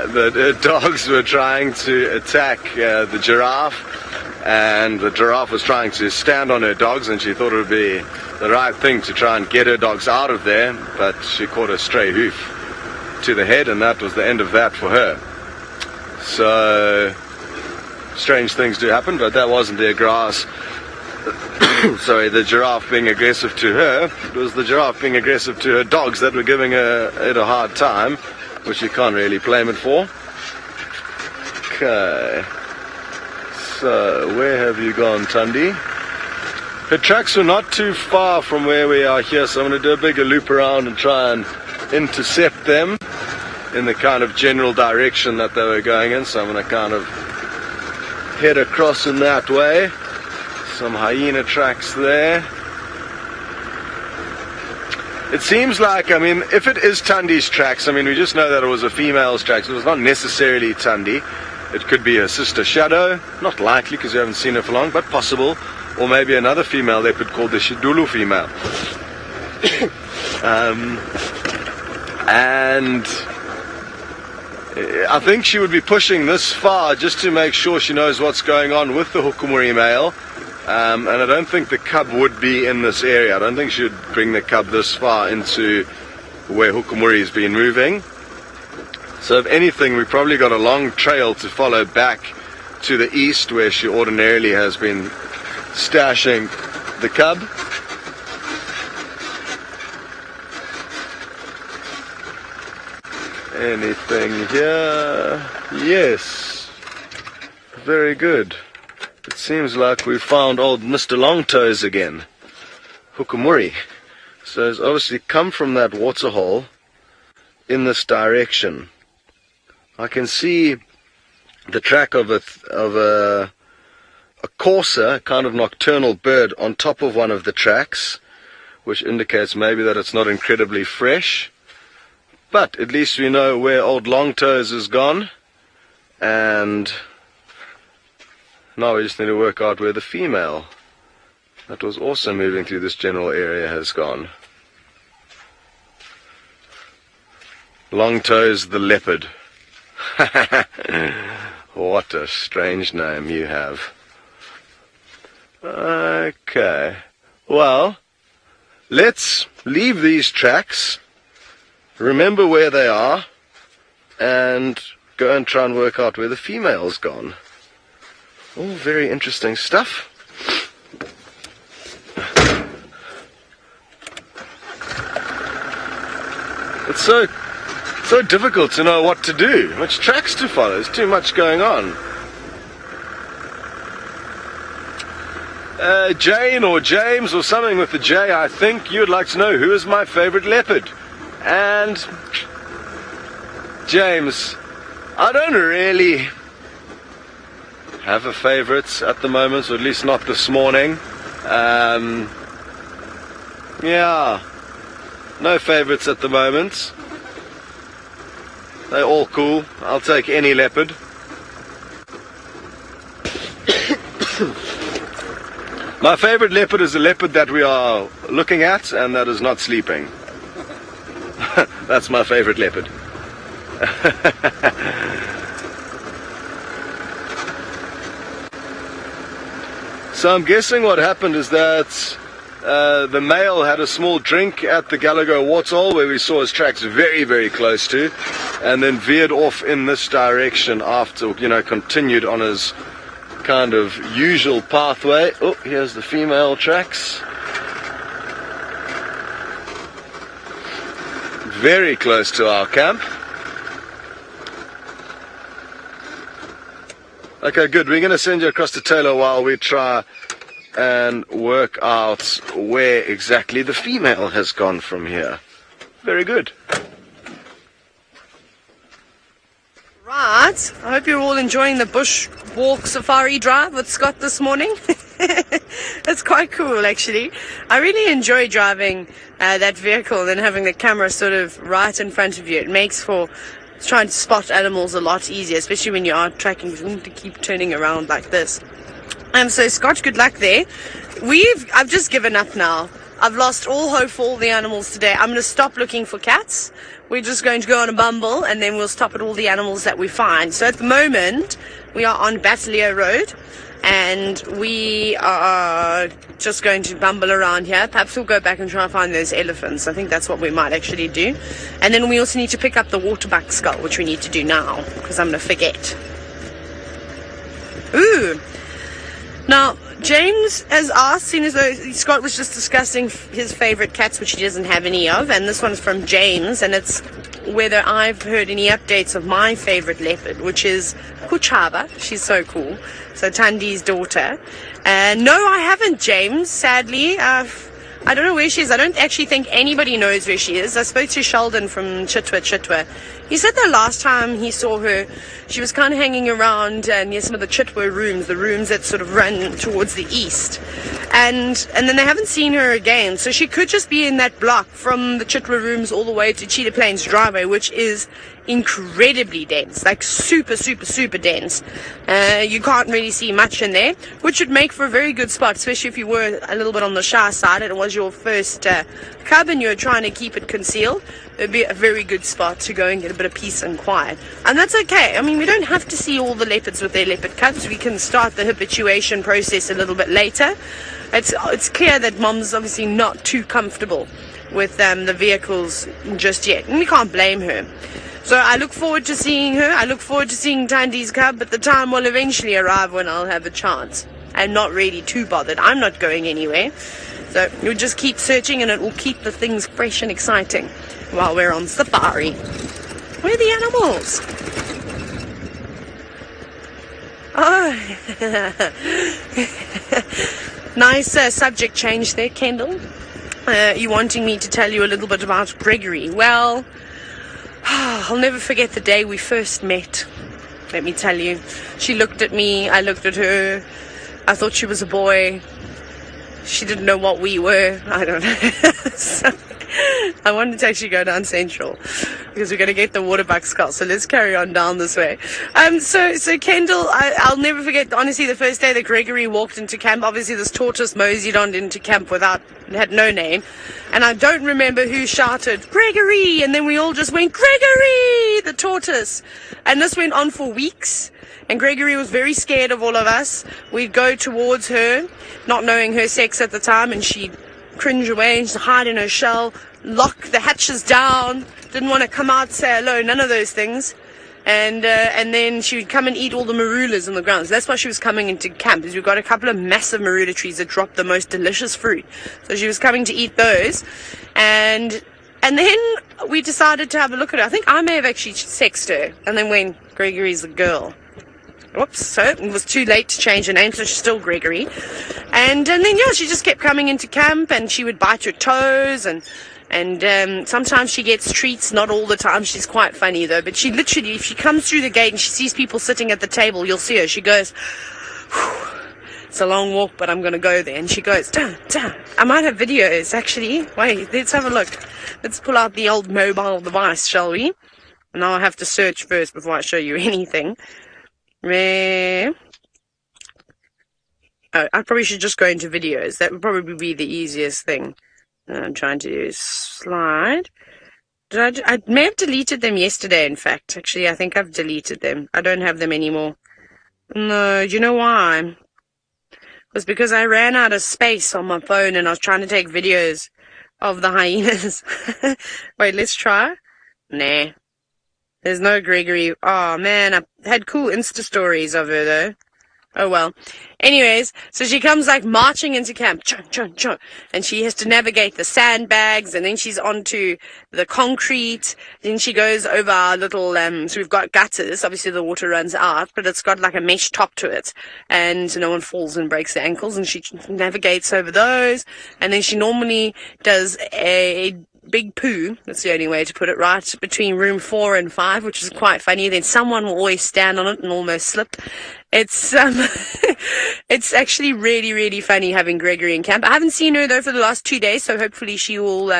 The dogs were trying to attack the giraffe, and the giraffe was trying to stand on her dogs, and she thought it would be the right thing to try and get her dogs out of there, but she caught a stray hoof to the head, and that was the end of that for her. So strange things do happen, but that wasn't the the giraffe being aggressive to her. It was the giraffe being aggressive to her dogs that were giving it a hard time, which you can't really blame it for. Okay, so where have you gone, Tundi? Her tracks were not too far from where we are here, so I'm going to do a bigger loop around and try and intercept them in the kind of general direction that they were going in. So I'm going to kind of head across in that way. Some hyena tracks there. It seems like, I mean, if it is Tundi's tracks, I mean, we just know that it was a female's tracks. It was not necessarily Tundi. It could be her sister Shadow. Not likely because you haven't seen her for long, but possible. Or maybe another female leopard called the Shidulu female. And I think she would be pushing this far just to make sure she knows what's going on with the Hukumuri male. And I don't think the cub would be in this area. I don't think she would bring the cub this far into where Hukumuri has been moving. So if anything, we've probably got a long trail to follow back to the east where she ordinarily has been stashing the cub. Anything here? Yes. Very good. It seems like we've found old Mr. Longtoes again. Hukumuri. So it's obviously come from that waterhole in this direction. I can see the track of a courser, a kind of nocturnal bird, on top of one of the tracks, which indicates maybe that it's not incredibly fresh. But at least we know where old Longtoes has gone, and now we just need to work out where the female that was also moving through this general area has gone. Longtoes the leopard. What a strange name you have. Okay. Well, let's leave these tracks, remember where they are, and go and try and work out where the female's gone. All very interesting stuff. It's so difficult to know what to do, which tracks to follow. There's too much going on. Jane or James or something with the J, I think you'd like to know who is my favorite leopard. And James, I don't really have a favorite at the moment, or at least not this morning. Yeah, no favorites at the moment. They're all cool. I'll take any leopard. My favorite leopard is the leopard that we are looking at and that is not sleeping. That's my favorite leopard. So I'm guessing what happened is that the male had a small drink at the Gallagher waterhole where we saw his tracks very, very close to, and then veered off in this direction after, continued on his kind of usual pathway. Oh, here's the female tracks. Very close to our camp. Okay, good. We're going to send you across to Taylor while we try and work out where exactly the female has gone from here. Very good. Right. I hope you're all enjoying the bush walk safari drive with Scott this morning. It's quite cool, actually. I really enjoy driving that vehicle and having the camera sort of right in front of you. It makes for trying to spot animals a lot easier, especially when you are tracking. You need to keep turning around like this. So Scott, good luck there. I've just given up now. I've lost all hope for all the animals today. I'm going to stop looking for cats. We're just going to go on a bumble and then we'll stop at all the animals that we find. So at the moment, we are on Battalier Road and we are just going to bumble around here. Perhaps we'll go back and try and find those elephants. I think that's what we might actually do. And then we also need to pick up the waterbuck skull, which we need to do now because I'm going to forget. Ooh. Now, James has asked, seeing as though Scott was just discussing his favorite cats, which he doesn't have any of, and this one's from James, and it's whether I've heard any updates of my favorite leopard, which is Chitwa. She's so cool. So Tandi's daughter. No, I haven't, James, sadly. I don't know where she is. I don't actually think anybody knows where she is. I spoke to Sheldon from Chitwa. He said the last time he saw her, she was kind of hanging around near some of the Chitwa rooms, the rooms that sort of run towards the east. And then they haven't seen her again. So she could just be in that block from the Chitwa rooms all the way to Cheetah Plains driveway, which is incredibly dense, like super, super, super dense. You can't really see much in there, which would make for a very good spot, especially if you were a little bit on the shy side and it was your first cub and you were trying to keep it concealed. It'd be a very good spot to go and get a bit of peace and quiet. And that's okay. I mean, we don't have to see all the leopards with their leopard cubs. We can start the habituation process a little bit later. It's clear that Mom's obviously not too comfortable with the vehicles just yet, and we can't blame her. So I look forward to seeing her. I look forward to seeing Tandi's cub, but the time will eventually arrive when I'll have a chance. I'm not really too bothered. I'm not going anywhere. So we'll just keep searching and it will keep the things fresh and exciting while we're on safari. Where are the animals? Oh, nice subject change there, Kendall. You wanting me to tell you a little bit about Gregory? Well, I'll never forget the day we first met. Let me tell you. She looked at me, I looked at her. I thought she was a boy. She didn't know what we were. I don't know. So, I wanted to actually go down Central because we're going to get the waterbuck skull. So let's carry on down this way. So Kendall, I'll never forget, honestly, the first day that Gregory walked into camp. Obviously, this tortoise moseyed on into camp had no name. And I don't remember who shouted, Gregory! And then we all just went, Gregory! The tortoise. And this went on for weeks. And Gregory was very scared of all of us. We'd go towards her, not knowing her sex at the time, and she'd cringe away and she'd hide in her shell, lock the hatches down, didn't want to come out, say hello, none of those things. And then she would come and eat all the marulas on the ground. So that's why she was coming into camp, is we've got a couple of massive marula trees that drop the most delicious fruit. So she was coming to eat those. And then we decided to have a look at her. I think I may have actually sexed her. And then when Gregory's a girl. Whoops, so it was too late to change her name, so she's still Gregory. And then, yeah, she just kept coming into camp, and she would bite her toes, and sometimes she gets treats, not all the time. She's quite funny, though. But she literally, if she comes through the gate and she sees people sitting at the table, you'll see her. She goes, it's a long walk, but I'm going to go there. And she goes, down. I might have videos, actually. Wait, let's have a look. Let's pull out the old mobile device, shall we? And I'll have to search first before I show you anything. I probably should just go into videos. That would probably be the easiest thing. I'm trying to slide. I may have deleted them yesterday, in fact. Actually, I think I've deleted them. I don't have them anymore. No, do you know why? was because I ran out of space on my phone and I was trying to take videos of the hyenas. Wait, let's try. Nah. There's no Gregory. Oh, man, I had cool Insta stories of her, though. Oh, well. Anyways, so she comes, like, marching into camp. Chunk, chunk, chunk. And she has to navigate the sandbags, and then she's onto the concrete. Then she goes over our little, so we've got gutters. Obviously, the water runs out, but it's got, like, a mesh top to it. And no one falls and breaks their ankles, and she navigates over those. And then she normally does a big poo, that's the only way to put it, right between room 4 and 5, which is quite funny. Then someone will always stand on it and almost slip. It's it's actually really, really funny having Gregory in camp. I haven't seen her though for the last 2 days, so hopefully she will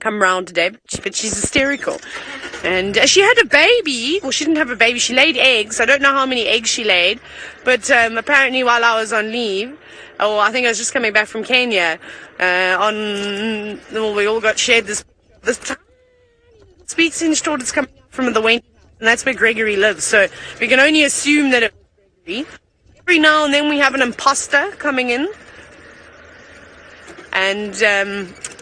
come around today. But she's hysterical. And she had a baby. Well, she didn't have a baby. She laid eggs. I don't know how many eggs she laid, but apparently while I was on leave, I think I was just coming back from Kenya, we all got shared this speaks in short, it's coming from the wind, and that's where Gregory lives. So we can only assume that every now and then we have an imposter coming in, and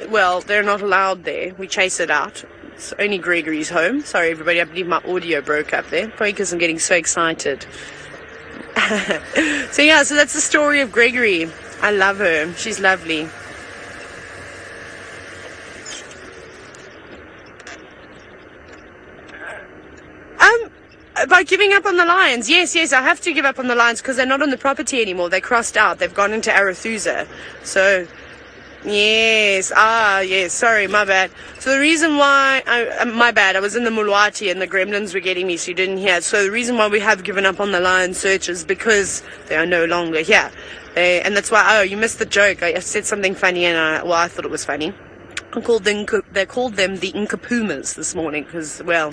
well, they're not allowed there. We chase it out. It's only Gregory's home. Sorry, everybody. I believe my audio broke up there, probably because I'm getting so excited. So yeah, so that's the story of Gregory. I love her. She's lovely. By giving up on the lions. Yes, I have to give up on the lions because they're not on the property anymore. They crossed out. They've gone into Arathusa. So, yes. Yes. Sorry, my bad. So the reason why, my bad, I was in the Mulwati and the gremlins were getting me, so you didn't hear. So the reason why we have given up on the lion search is because they are no longer here. And that's why, you missed the joke. I said something funny and I thought it was funny. They called them the Inkapumas this morning because, well,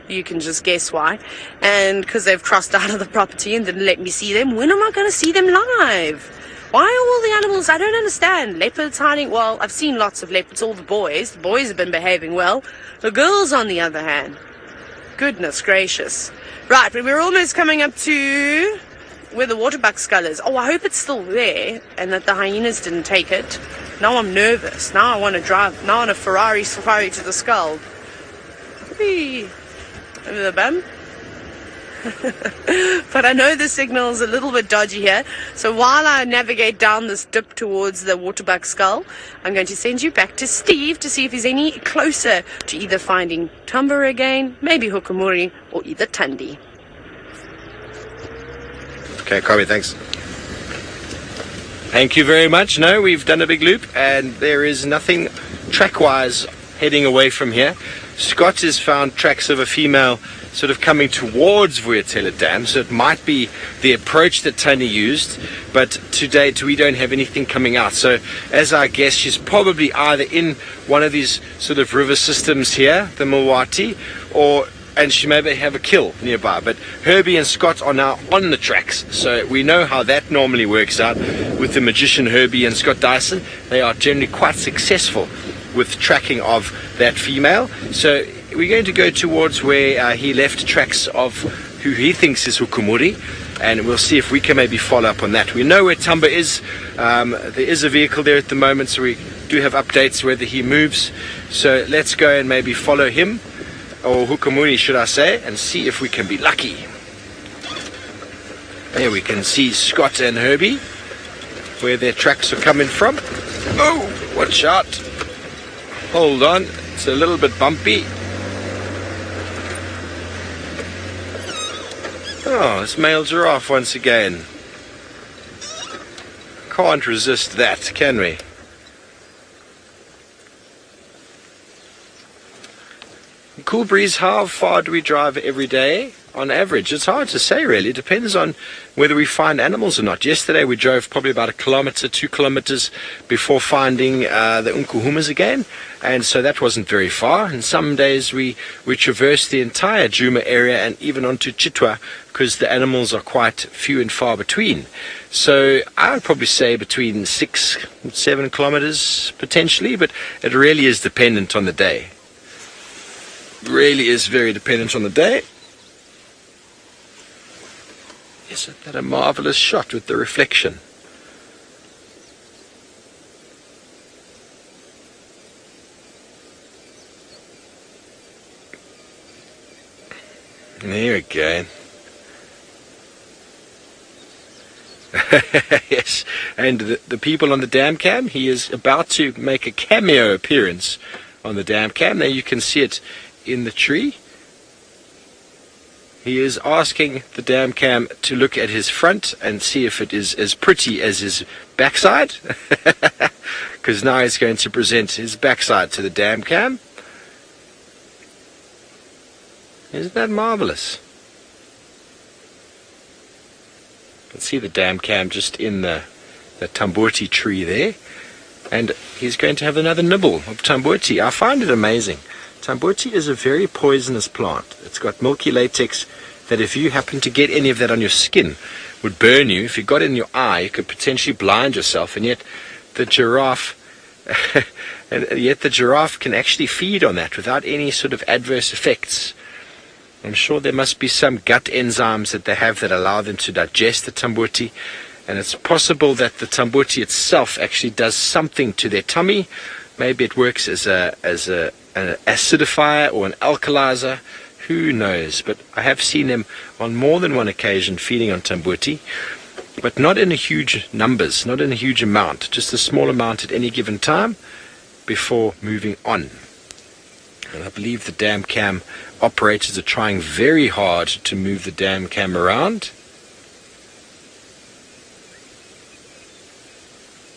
you can just guess why. And because they've crossed out of the property and didn't let me see them. When am I going to see them live? Why are all the animals? I don't understand. Leopards hiding. Well, I've seen lots of leopards, all the boys. The boys have been behaving well. The girls, on the other hand. Goodness gracious. Right, but we're almost coming up to where the waterbuck skull is. Oh, I hope it's still there and that the hyenas didn't take it. Now I'm nervous. Now I want to drive. Now on a Ferrari safari to the skull. Whee! Over the bum. But I know the signal's a little bit dodgy here. So while I navigate down this dip towards the waterbuck skull, I'm going to send you back to Steve to see if he's any closer to either finding Tumba again, maybe Hukumuri, or either Tundi. Okay, Kobe, thanks. Thank you very much. No, we've done a big loop and there is nothing track-wise heading away from here. Scott has found tracks of a female sort of coming towards Vuyatela Dam, so it might be the approach that Tony used, but to date we don't have anything coming out. So as I guess, she's probably either in one of these sort of river systems here, the Mulwati, and she may have a kill nearby. But Herbie and Scott are now on the tracks, so we know how that normally works out with the magician Herbie and Scott Dyson. They are generally quite successful with tracking of that female. So we're going to go towards where he left tracks of who he thinks is Hukumuri, and we'll see if we can maybe follow up on that. We know where Tumba is. There is a vehicle there at the moment, so we do have updates whether he moves. So let's go and maybe follow him, or Hukumuri should I say, and see if we can be lucky. There we can see Scott and Herbie, where their tracks are coming from. Oh, watch out. Hold on, it's a little bit bumpy. Oh, it's male giraffe once again. Can't resist that, can we? Cool breeze, how far do we drive every day on average? It's hard to say really. It depends on whether we find animals or not. Yesterday we drove probably about 1 kilometer, 2 kilometers before finding the Unkuhumas again, and so that wasn't very far. And some days we traversed the entire Djuma area and even onto Chitwa, because the animals are quite few and far between. So I would probably say between 6 and 7 kilometers potentially, but it really is dependent on the day. Really is very dependent on the day. Isn't that a marvelous shot with the reflection? There we go. Yes, and the people on the dam cam, he is about to make a cameo appearance on the dam cam. There you can see it in the tree. He is asking the dam cam to look at his front and see if it is as pretty as his backside, because now he's going to present his backside to the dam cam. Isn't that marvelous? You can see the dam cam just in the tambuti tree there, and he's going to have another nibble of tambuti. I find it amazing. Tambuti is a very poisonous plant. It's got milky latex that if you happen to get any of that on your skin would burn you. If you got it in your eye, you could potentially blind yourself, and yet the giraffe can actually feed on that without any sort of adverse effects. I'm sure there must be some gut enzymes that they have that allow them to digest the tambuti, and it's possible that the tambuti itself actually does something to their tummy. Maybe it works as an acidifier or an alkalizer. Who knows? But I have seen them on more than one occasion feeding on tambuti, but not in a huge numbers, not in a huge amount, just a small amount at any given time before moving on. And I believe the dam cam operators are trying very hard to move the dam cam around.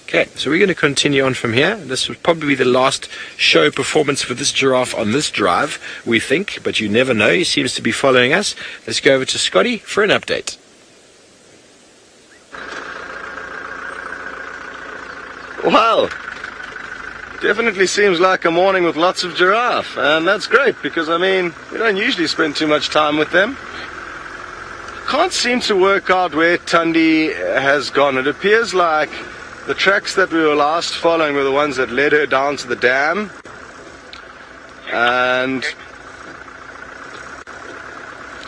Okay, so we're going to continue on from here. This will probably be the last show performance for this giraffe on this drive, we think, but you never know. He seems to be following us. Let's go over to Scotty for an update. Wow, definitely seems like a morning with lots of giraffe, and that's great because, I mean, we don't usually spend too much time with them. Can't seem to work out where Thandi has gone. It appears like the tracks that we were last following were the ones that led her down to the dam, and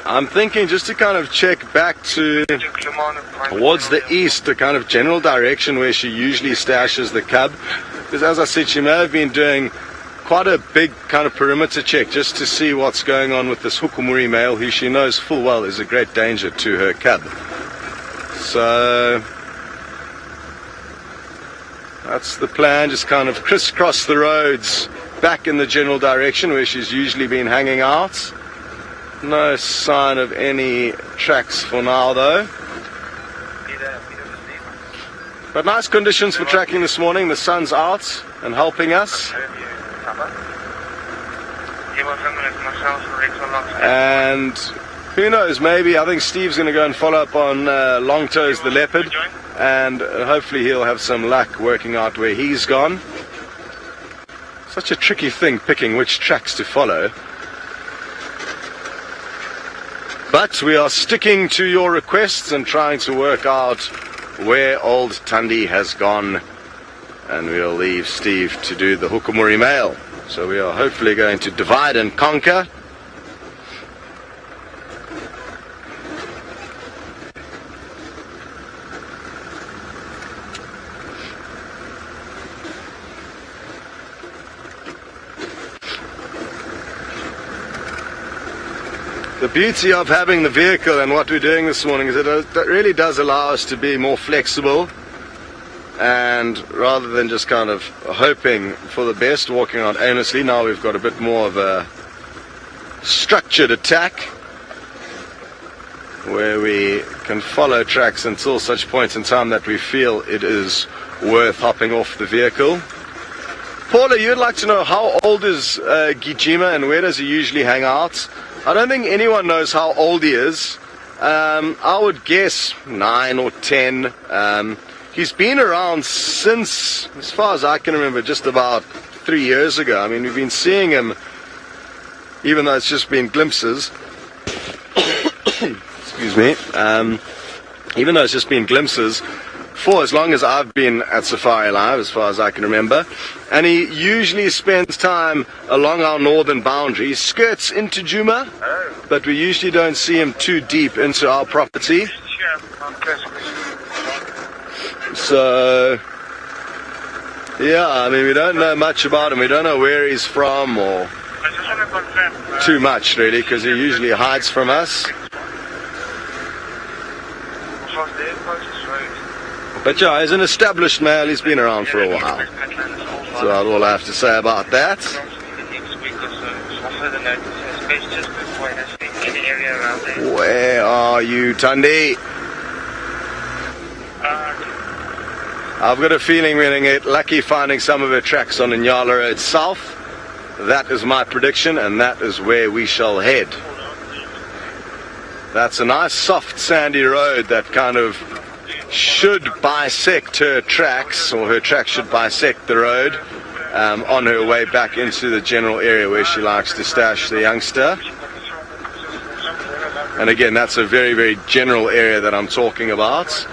I'm thinking just to kind of check back to towards the east, the kind of general direction where she usually stashes the cub, because as I said, she may have been doing quite a big kind of perimeter check just to see what's going on with this hukumuri male, who she knows full well is a great danger to her cub. So that's the plan, just kind of crisscross the roads back in the general direction where she's usually been hanging out. No sign of any tracks for now though. But nice conditions for tracking this morning. The sun's out and helping us. And who knows, maybe I think Steve's going to go and follow up on Long Toes the leopard, and hopefully he'll have some luck working out where he's gone. Such a tricky thing picking which tracks to follow. But we are sticking to your requests and trying to work out where old Thandi has gone, and we'll leave Steve to do the hukumuri mail. So we are hopefully going to divide and conquer. The beauty of having the vehicle and what we're doing this morning is that it really does allow us to be more flexible, and rather than just kind of hoping for the best, walking around aimlessly, now we've got a bit more of a structured attack where we can follow tracks until such point in time that we feel it is worth hopping off the vehicle. Paula, you'd like to know how old is Djuma and where does he usually hang out? I don't think anyone knows how old he is. I would guess 9 or 10. He's been around since, as far as I can remember, just about 3 years ago. I mean, we've been seeing him, even though it's just been glimpses. Excuse me. Even though it's just been glimpses, for as long as I've been at Safari Live, as far as I can remember. And he usually spends time along our northern boundary. He skirts into Djuma, but we usually don't see him too deep into our property. So, yeah, I mean, we don't know much about him. We don't know where he's from or too much, really, because he usually hides from us. But yeah, he's an established male. He's been around for a while. So that's all I have to say about that. Where are you, Tundi? I've got a feeling we're going to get lucky finding some of her tracks on Inyala Road South. That is my prediction, and that is where we shall head. That's a nice soft sandy road that kind of should bisect her tracks, or her tracks should bisect the road on her way back into the general area where she likes to stash the youngster. And again, that's a very, very general area that I'm talking about.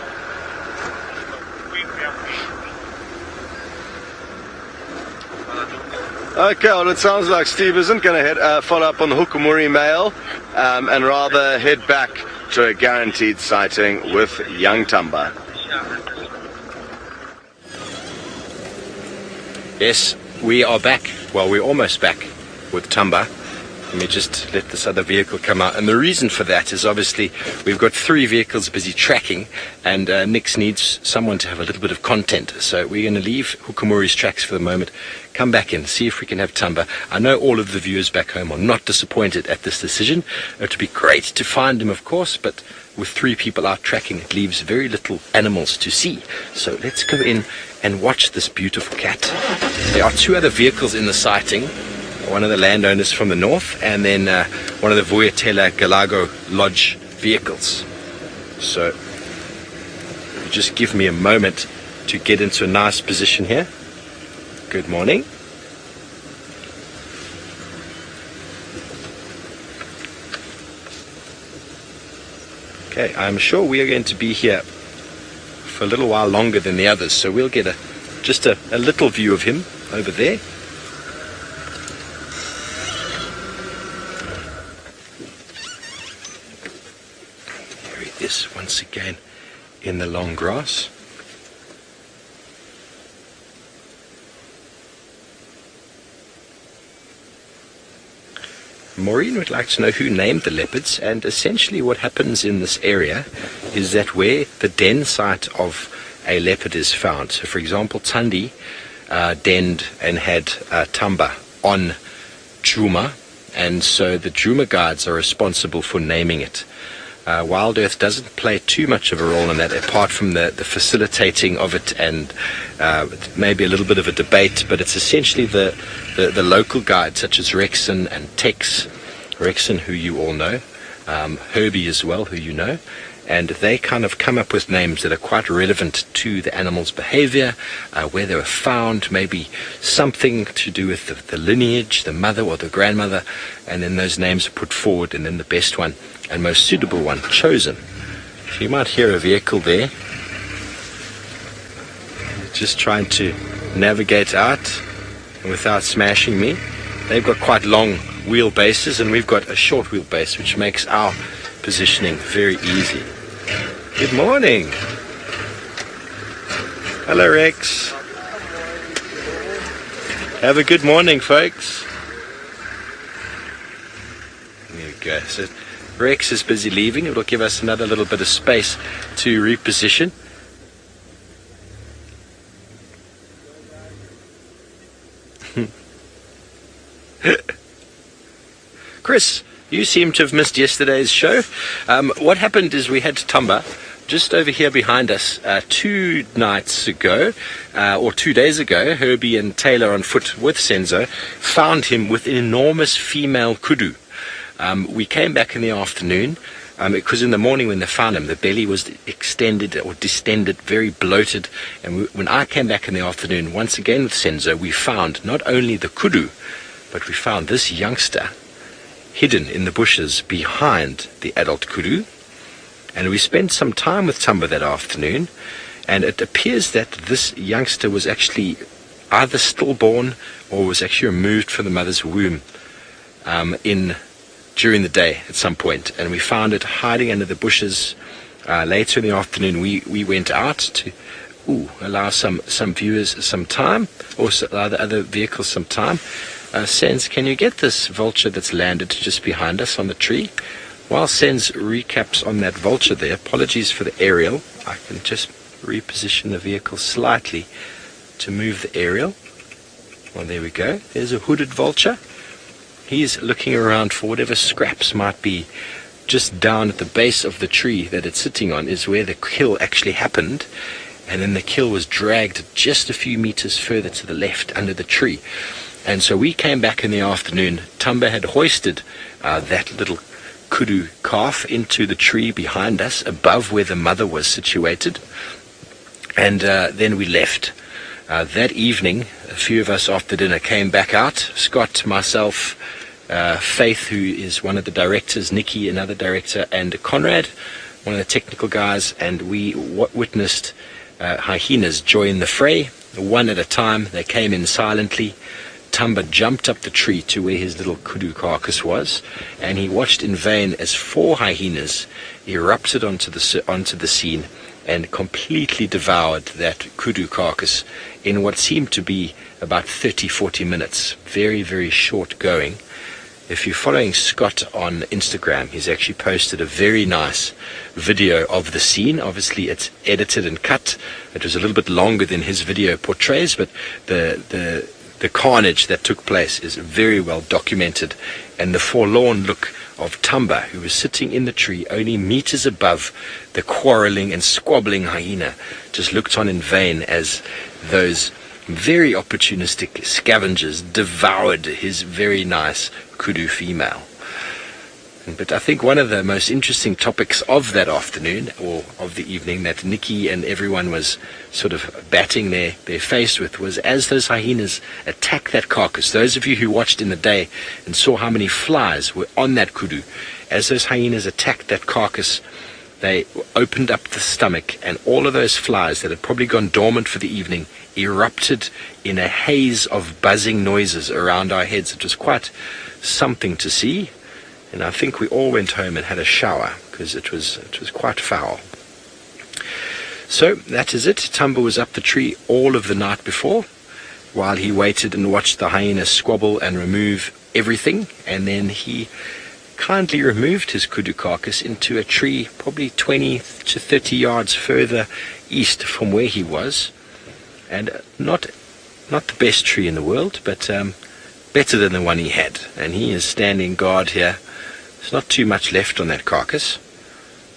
Okay, well, it sounds like Steve isn't going to follow up on the Hukumuri mail and rather head back to a guaranteed sighting with young Tumba. Yes, we are back. Well, we're almost back with Tumba. Let me just let this other vehicle come out. And the reason for that is obviously we've got 3 vehicles busy tracking, and Nix needs someone to have a little bit of content. So we're going to leave Hukumuri's tracks for the moment, come back in, see if we can have Tumba. I know all of the viewers back home are not disappointed at this decision. It would be great to find him, of course, but with 3 people out tracking, it leaves very little animals to see. So let's go in and watch this beautiful cat. There are 2 other vehicles in the sighting. One of the landowners from the north, and then one of the Vuyatela Galago Lodge vehicles. So just give me a moment to get into a nice position here. Good morning. Okay, I'm sure we are going to be here for a little while longer than the others, so we'll get just a little view of him over there. Once again in the long grass. Maureen would like to know who named the leopards, and essentially what happens in this area is that where the den site of a leopard is found, so for example Tundi denned and had Thamba on Djuma, and so the Djuma guides are responsible for naming it. Wild Earth doesn't play too much of a role in that, apart from the facilitating of it and maybe a little bit of a debate, but it's essentially the local guides such as Rexon and Tex. Rexon, who you all know, Herbie as well, who you know, and they kind of come up with names that are quite relevant to the animal's behavior, where they were found, maybe something to do with the lineage, the mother or the grandmother, and then those names are put forward, and then the best one and most suitable one chosen. So you might hear a vehicle there just trying to navigate out without smashing me. They've got quite long wheelbases and we've got a short wheelbase, which makes our positioning very easy. Good morning. Hello, Rex. Have a good morning, folks. There we go. So Rex is busy leaving. It will give us another little bit of space to reposition. Chris, you seem to have missed yesterday's show. What happened is we had Tumba just over here behind us 2 nights ago, or 2 days ago. Herbie and Taylor on foot with Senzo found him with an enormous female kudu. We came back in the afternoon because in the morning when they found him, the belly was extended or distended, very bloated. And when I came back in the afternoon, once again with Senzo, we found not only the kudu, but we found this youngster hidden in the bushes behind the adult kudu. And we spent some time with Tumba that afternoon, and it appears that this youngster was actually either stillborn or was actually removed from the mother's womb during the day at some point, and we found it hiding under the bushes. Later in the afternoon we went out to allow some viewers some time, or allow the other vehicles some time, Sens, can you get this vulture that's landed just behind us on the tree? While Sens recaps on that vulture there, apologies for the aerial. I can just reposition the vehicle slightly to move the aerial. Well, there we go. There's a hooded vulture. He's looking around for whatever scraps might be. Just down at the base of the tree that it's sitting on is where the kill actually happened. And then the kill was dragged just a few meters further to the left under the tree. And so we came back in the afternoon. Tumba had hoisted that little kudu calf into the tree behind us, above where the mother was situated. And then we left. That evening, a few of us after dinner came back out. Scott, myself, Faith, who is one of the directors, Nikki, another director, and Conrad, one of the technical guys, and we witnessed hyenas join the fray. One at a time, they came in silently. Thamba jumped up the tree to where his little kudu carcass was, and he watched in vain as 4 hyenas erupted onto the scene and completely devoured that kudu carcass in what seemed to be about 30-40 minutes. Very, very short going. If you're following Scott on Instagram, he's actually posted a very nice video of the scene. Obviously, it's edited and cut. It was a little bit longer than his video portrays, but the carnage that took place is very well documented. And the forlorn look of Tumba, who was sitting in the tree only meters above the quarreling and squabbling hyena, just looked on in vain as those very opportunistic scavengers devoured his very nice kudu female. But I think one of the most interesting topics of that afternoon, or of the evening, that Nikki and everyone was sort of batting their face with, was as those hyenas attacked that carcass. Those of you who watched in the day and saw how many flies were on that kudu, as those hyenas attacked that carcass, they opened up the stomach, and all of those flies that had probably gone dormant for the evening erupted in a haze of buzzing noises around our heads. It was quite something to see, and I think we all went home and had a shower because it was quite foul. So that is it. Tumba was up the tree all of the night before while he waited and watched the hyenas squabble and remove everything, and then he kindly removed his kudu carcass into a tree probably 20 to 30 yards further east from where he was, and not the best tree in the world, but better than the one he had. And he is standing guard here. There's not too much left on that carcass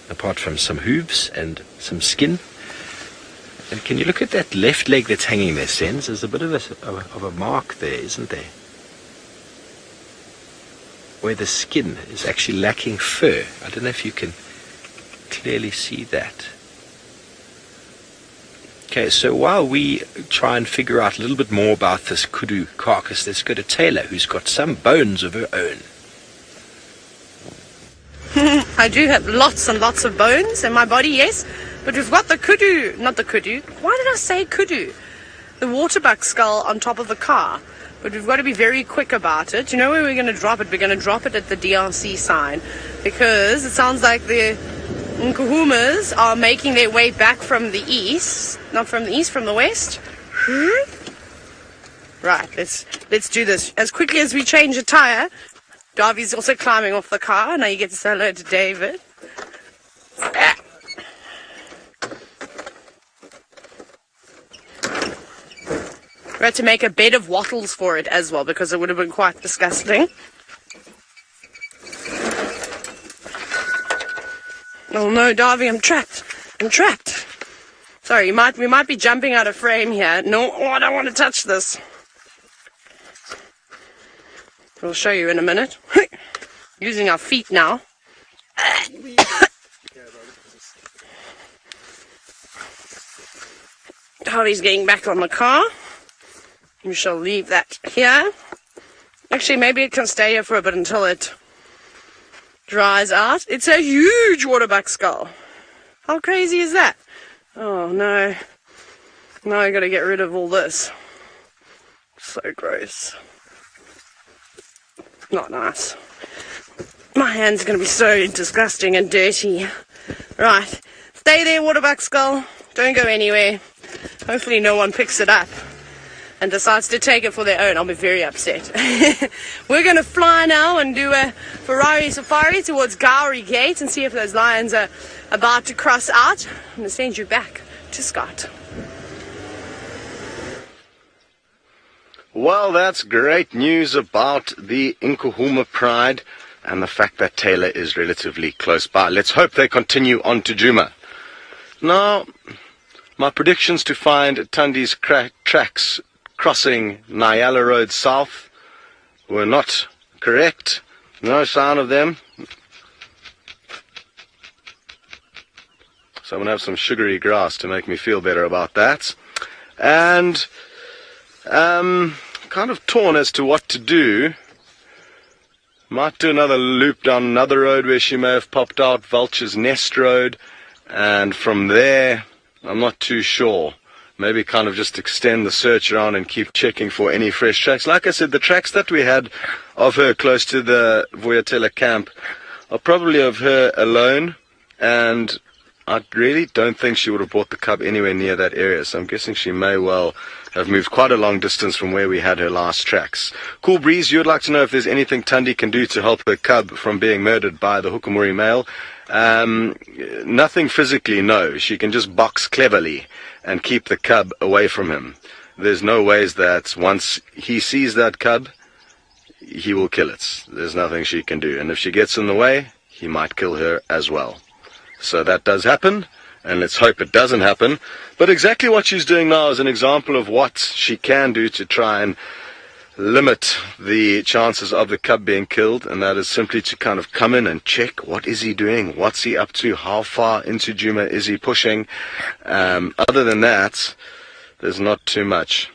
apart from some hooves and some skin. And can you look at that left leg that's hanging there, Sens? There's a bit of a mark there, isn't there? Where the skin is actually lacking fur. I don't know if you can clearly see that. Okay, so while we try and figure out a little bit more about this kudu carcass, let's go to Taylor, who's got some bones of her own. I do have lots and lots of bones in my body, yes. But we've got the kudu, not the kudu. Why did I say kudu? The waterbuck skull on top of the car. But we've got to be very quick about it. You know where we're going to drop it? We're going to drop it at the DRC sign. Because it sounds like the Nkuhumas are making their way back from the east. Not from the east, from the west. Right, let's do this. As quickly as we change a tire. Darby's also climbing off the car. Now you get to say hello to David. We had to make a bed of wattles for it as well because it would have been quite disgusting. Oh no, Darby, I'm trapped. I'm trapped. Sorry, we might be jumping out of frame here. No, I don't want to touch this. We'll show you in a minute. Using our feet now. Darby's getting back on the car. We shall leave that here. Actually, maybe it can stay here for a bit until it dries out. It's a huge waterbuck skull. How crazy is that? Oh no. Now I gotta get rid of all this. So gross. Not nice. My hands are gonna be so disgusting and dirty. Right. Stay there, waterbuck skull. Don't go anywhere. Hopefully no one picks it up. and decides to take it for their own, I'll be very upset. We're going to fly now and do a Ferrari safari towards Gowrie Gate and see if those lions are about to cross out. I'm going to send you back to Scott. Well, that's great news about the Nkuhuma Pride and the fact that Taylor is relatively close by. Let's hope they continue on to Djuma. Now, my predictions to find Tundi's tracks crossing Nyala Road South were not correct. No sign of them. So I'm going to have some sugary grass to make me feel better about that. And kind of torn as to what to do. Might do another loop down another road where she may have popped out, Vulture's Nest Road. And from there, I'm not too sure. Maybe kind of just extend the search around and keep checking for any fresh tracks. Like I said, the tracks that we had of her close to the Vuyatela camp are probably of her alone, and I really don't think she would have brought the cub anywhere near that area, so I'm guessing she may well have moved quite a long distance from where we had her last tracks. Cool Breeze, you would like to know if there's anything Tundi can do to help her cub from being murdered by the Hukumuri male. Nothing physically, no. She can just box cleverly and keep the cub away from him. There's no ways that once he sees that cub, he will kill it. There's nothing she can do. And if she gets in the way, he might kill her as well. So that does happen, and let's hope it doesn't happen. But exactly what she's doing now is an example of what she can do to try and limit the chances of the cub being killed, and that is simply to kind of come in and check what is he doing, what's he up to, how far into Djuma is he pushing. Other than that, there's not too much.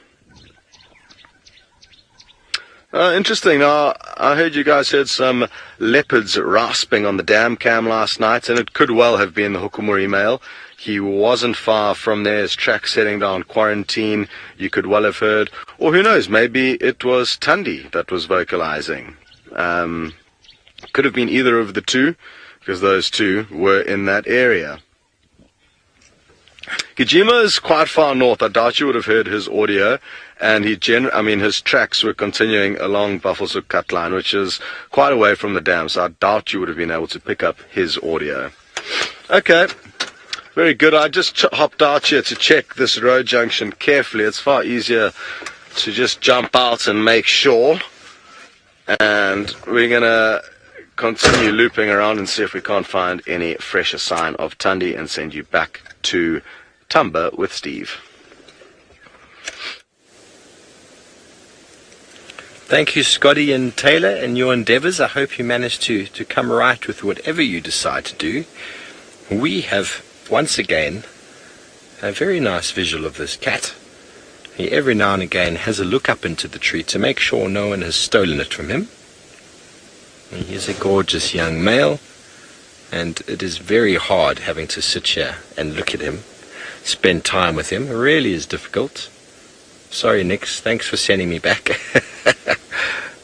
Interesting. Now, I heard you guys heard some leopards rasping on the dam cam last night, and it could well have been the Hukumuri male. He wasn't far from there, his track setting down Quarantine, you could well have heard. Or who knows, maybe it was Tundi that was vocalizing. Could have been either of the two, because those two were in that area. Djuma is quite far north. I doubt you would have heard his audio, and his tracks were continuing along Buffelshoek Cut Line, which is quite away from the dam, so I doubt you would have been able to pick up his audio. Okay, very good. I just hopped out here to check this road junction carefully. It's far easier to just jump out and make sure, and we're going to continue looping around and see if we can't find any fresher sign of Tundi and send you back to Tumba with Steve. Thank you, Scotty and Taylor, in your endeavours. I hope you manage to come right with whatever you decide to do. We have, once again, a very nice visual of this cat. He every now and again has a look up into the tree to make sure no one has stolen it from him. He is a gorgeous young male, and it is very hard having to sit here and look at him, spend time with him. It really is difficult. Sorry, Nix, thanks for sending me back.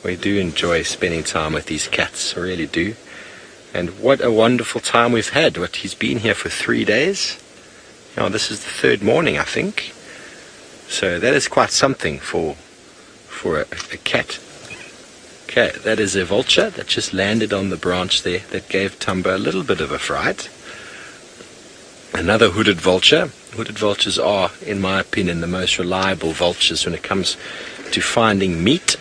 We do enjoy spending time with these cats, I really do. And what a wonderful time we've had. He's been here for 3 days. This is the third morning, I think. So that is quite something for a cat. Okay, that is a vulture that just landed on the branch there that gave Tumba a little bit of a fright. Another hooded vulture. Hooded vultures are, in my opinion, the most reliable vultures when it comes to finding meat.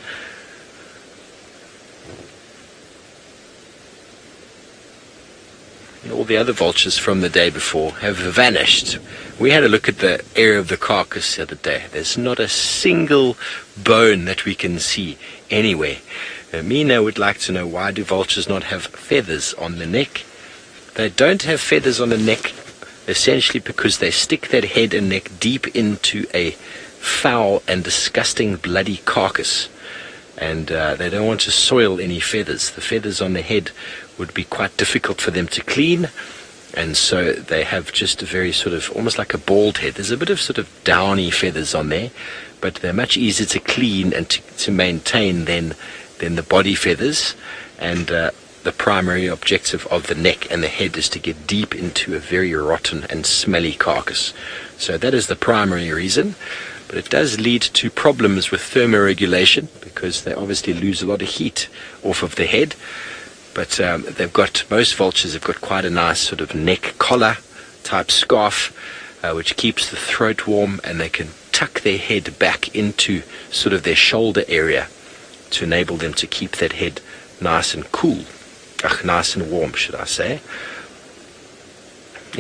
All the other vultures from the day before have vanished. We had a look at the area of the carcass the other day. There's not a single bone that we can see anywhere. Mina would like to know, why do vultures not have feathers on the neck? They don't have feathers on the neck essentially because they stick their head and neck deep into a foul and disgusting bloody carcass, and they don't want to soil any feathers. The feathers on the head would be quite difficult for them to clean, and so they have just a very sort of almost like a bald head. There's a bit of sort of downy feathers on there, but they're much easier to clean and to maintain than the body feathers. And the primary objective of the neck and the head is to get deep into a very rotten and smelly carcass. So that is the primary reason. but it does lead to problems with thermoregulation because they obviously lose a lot of heat off of the head. But most vultures have got quite a nice sort of neck collar type scarf, which keeps the throat warm, and they can tuck their head back into sort of their shoulder area to enable them to keep that head nice and cool. Nice and warm, should I say.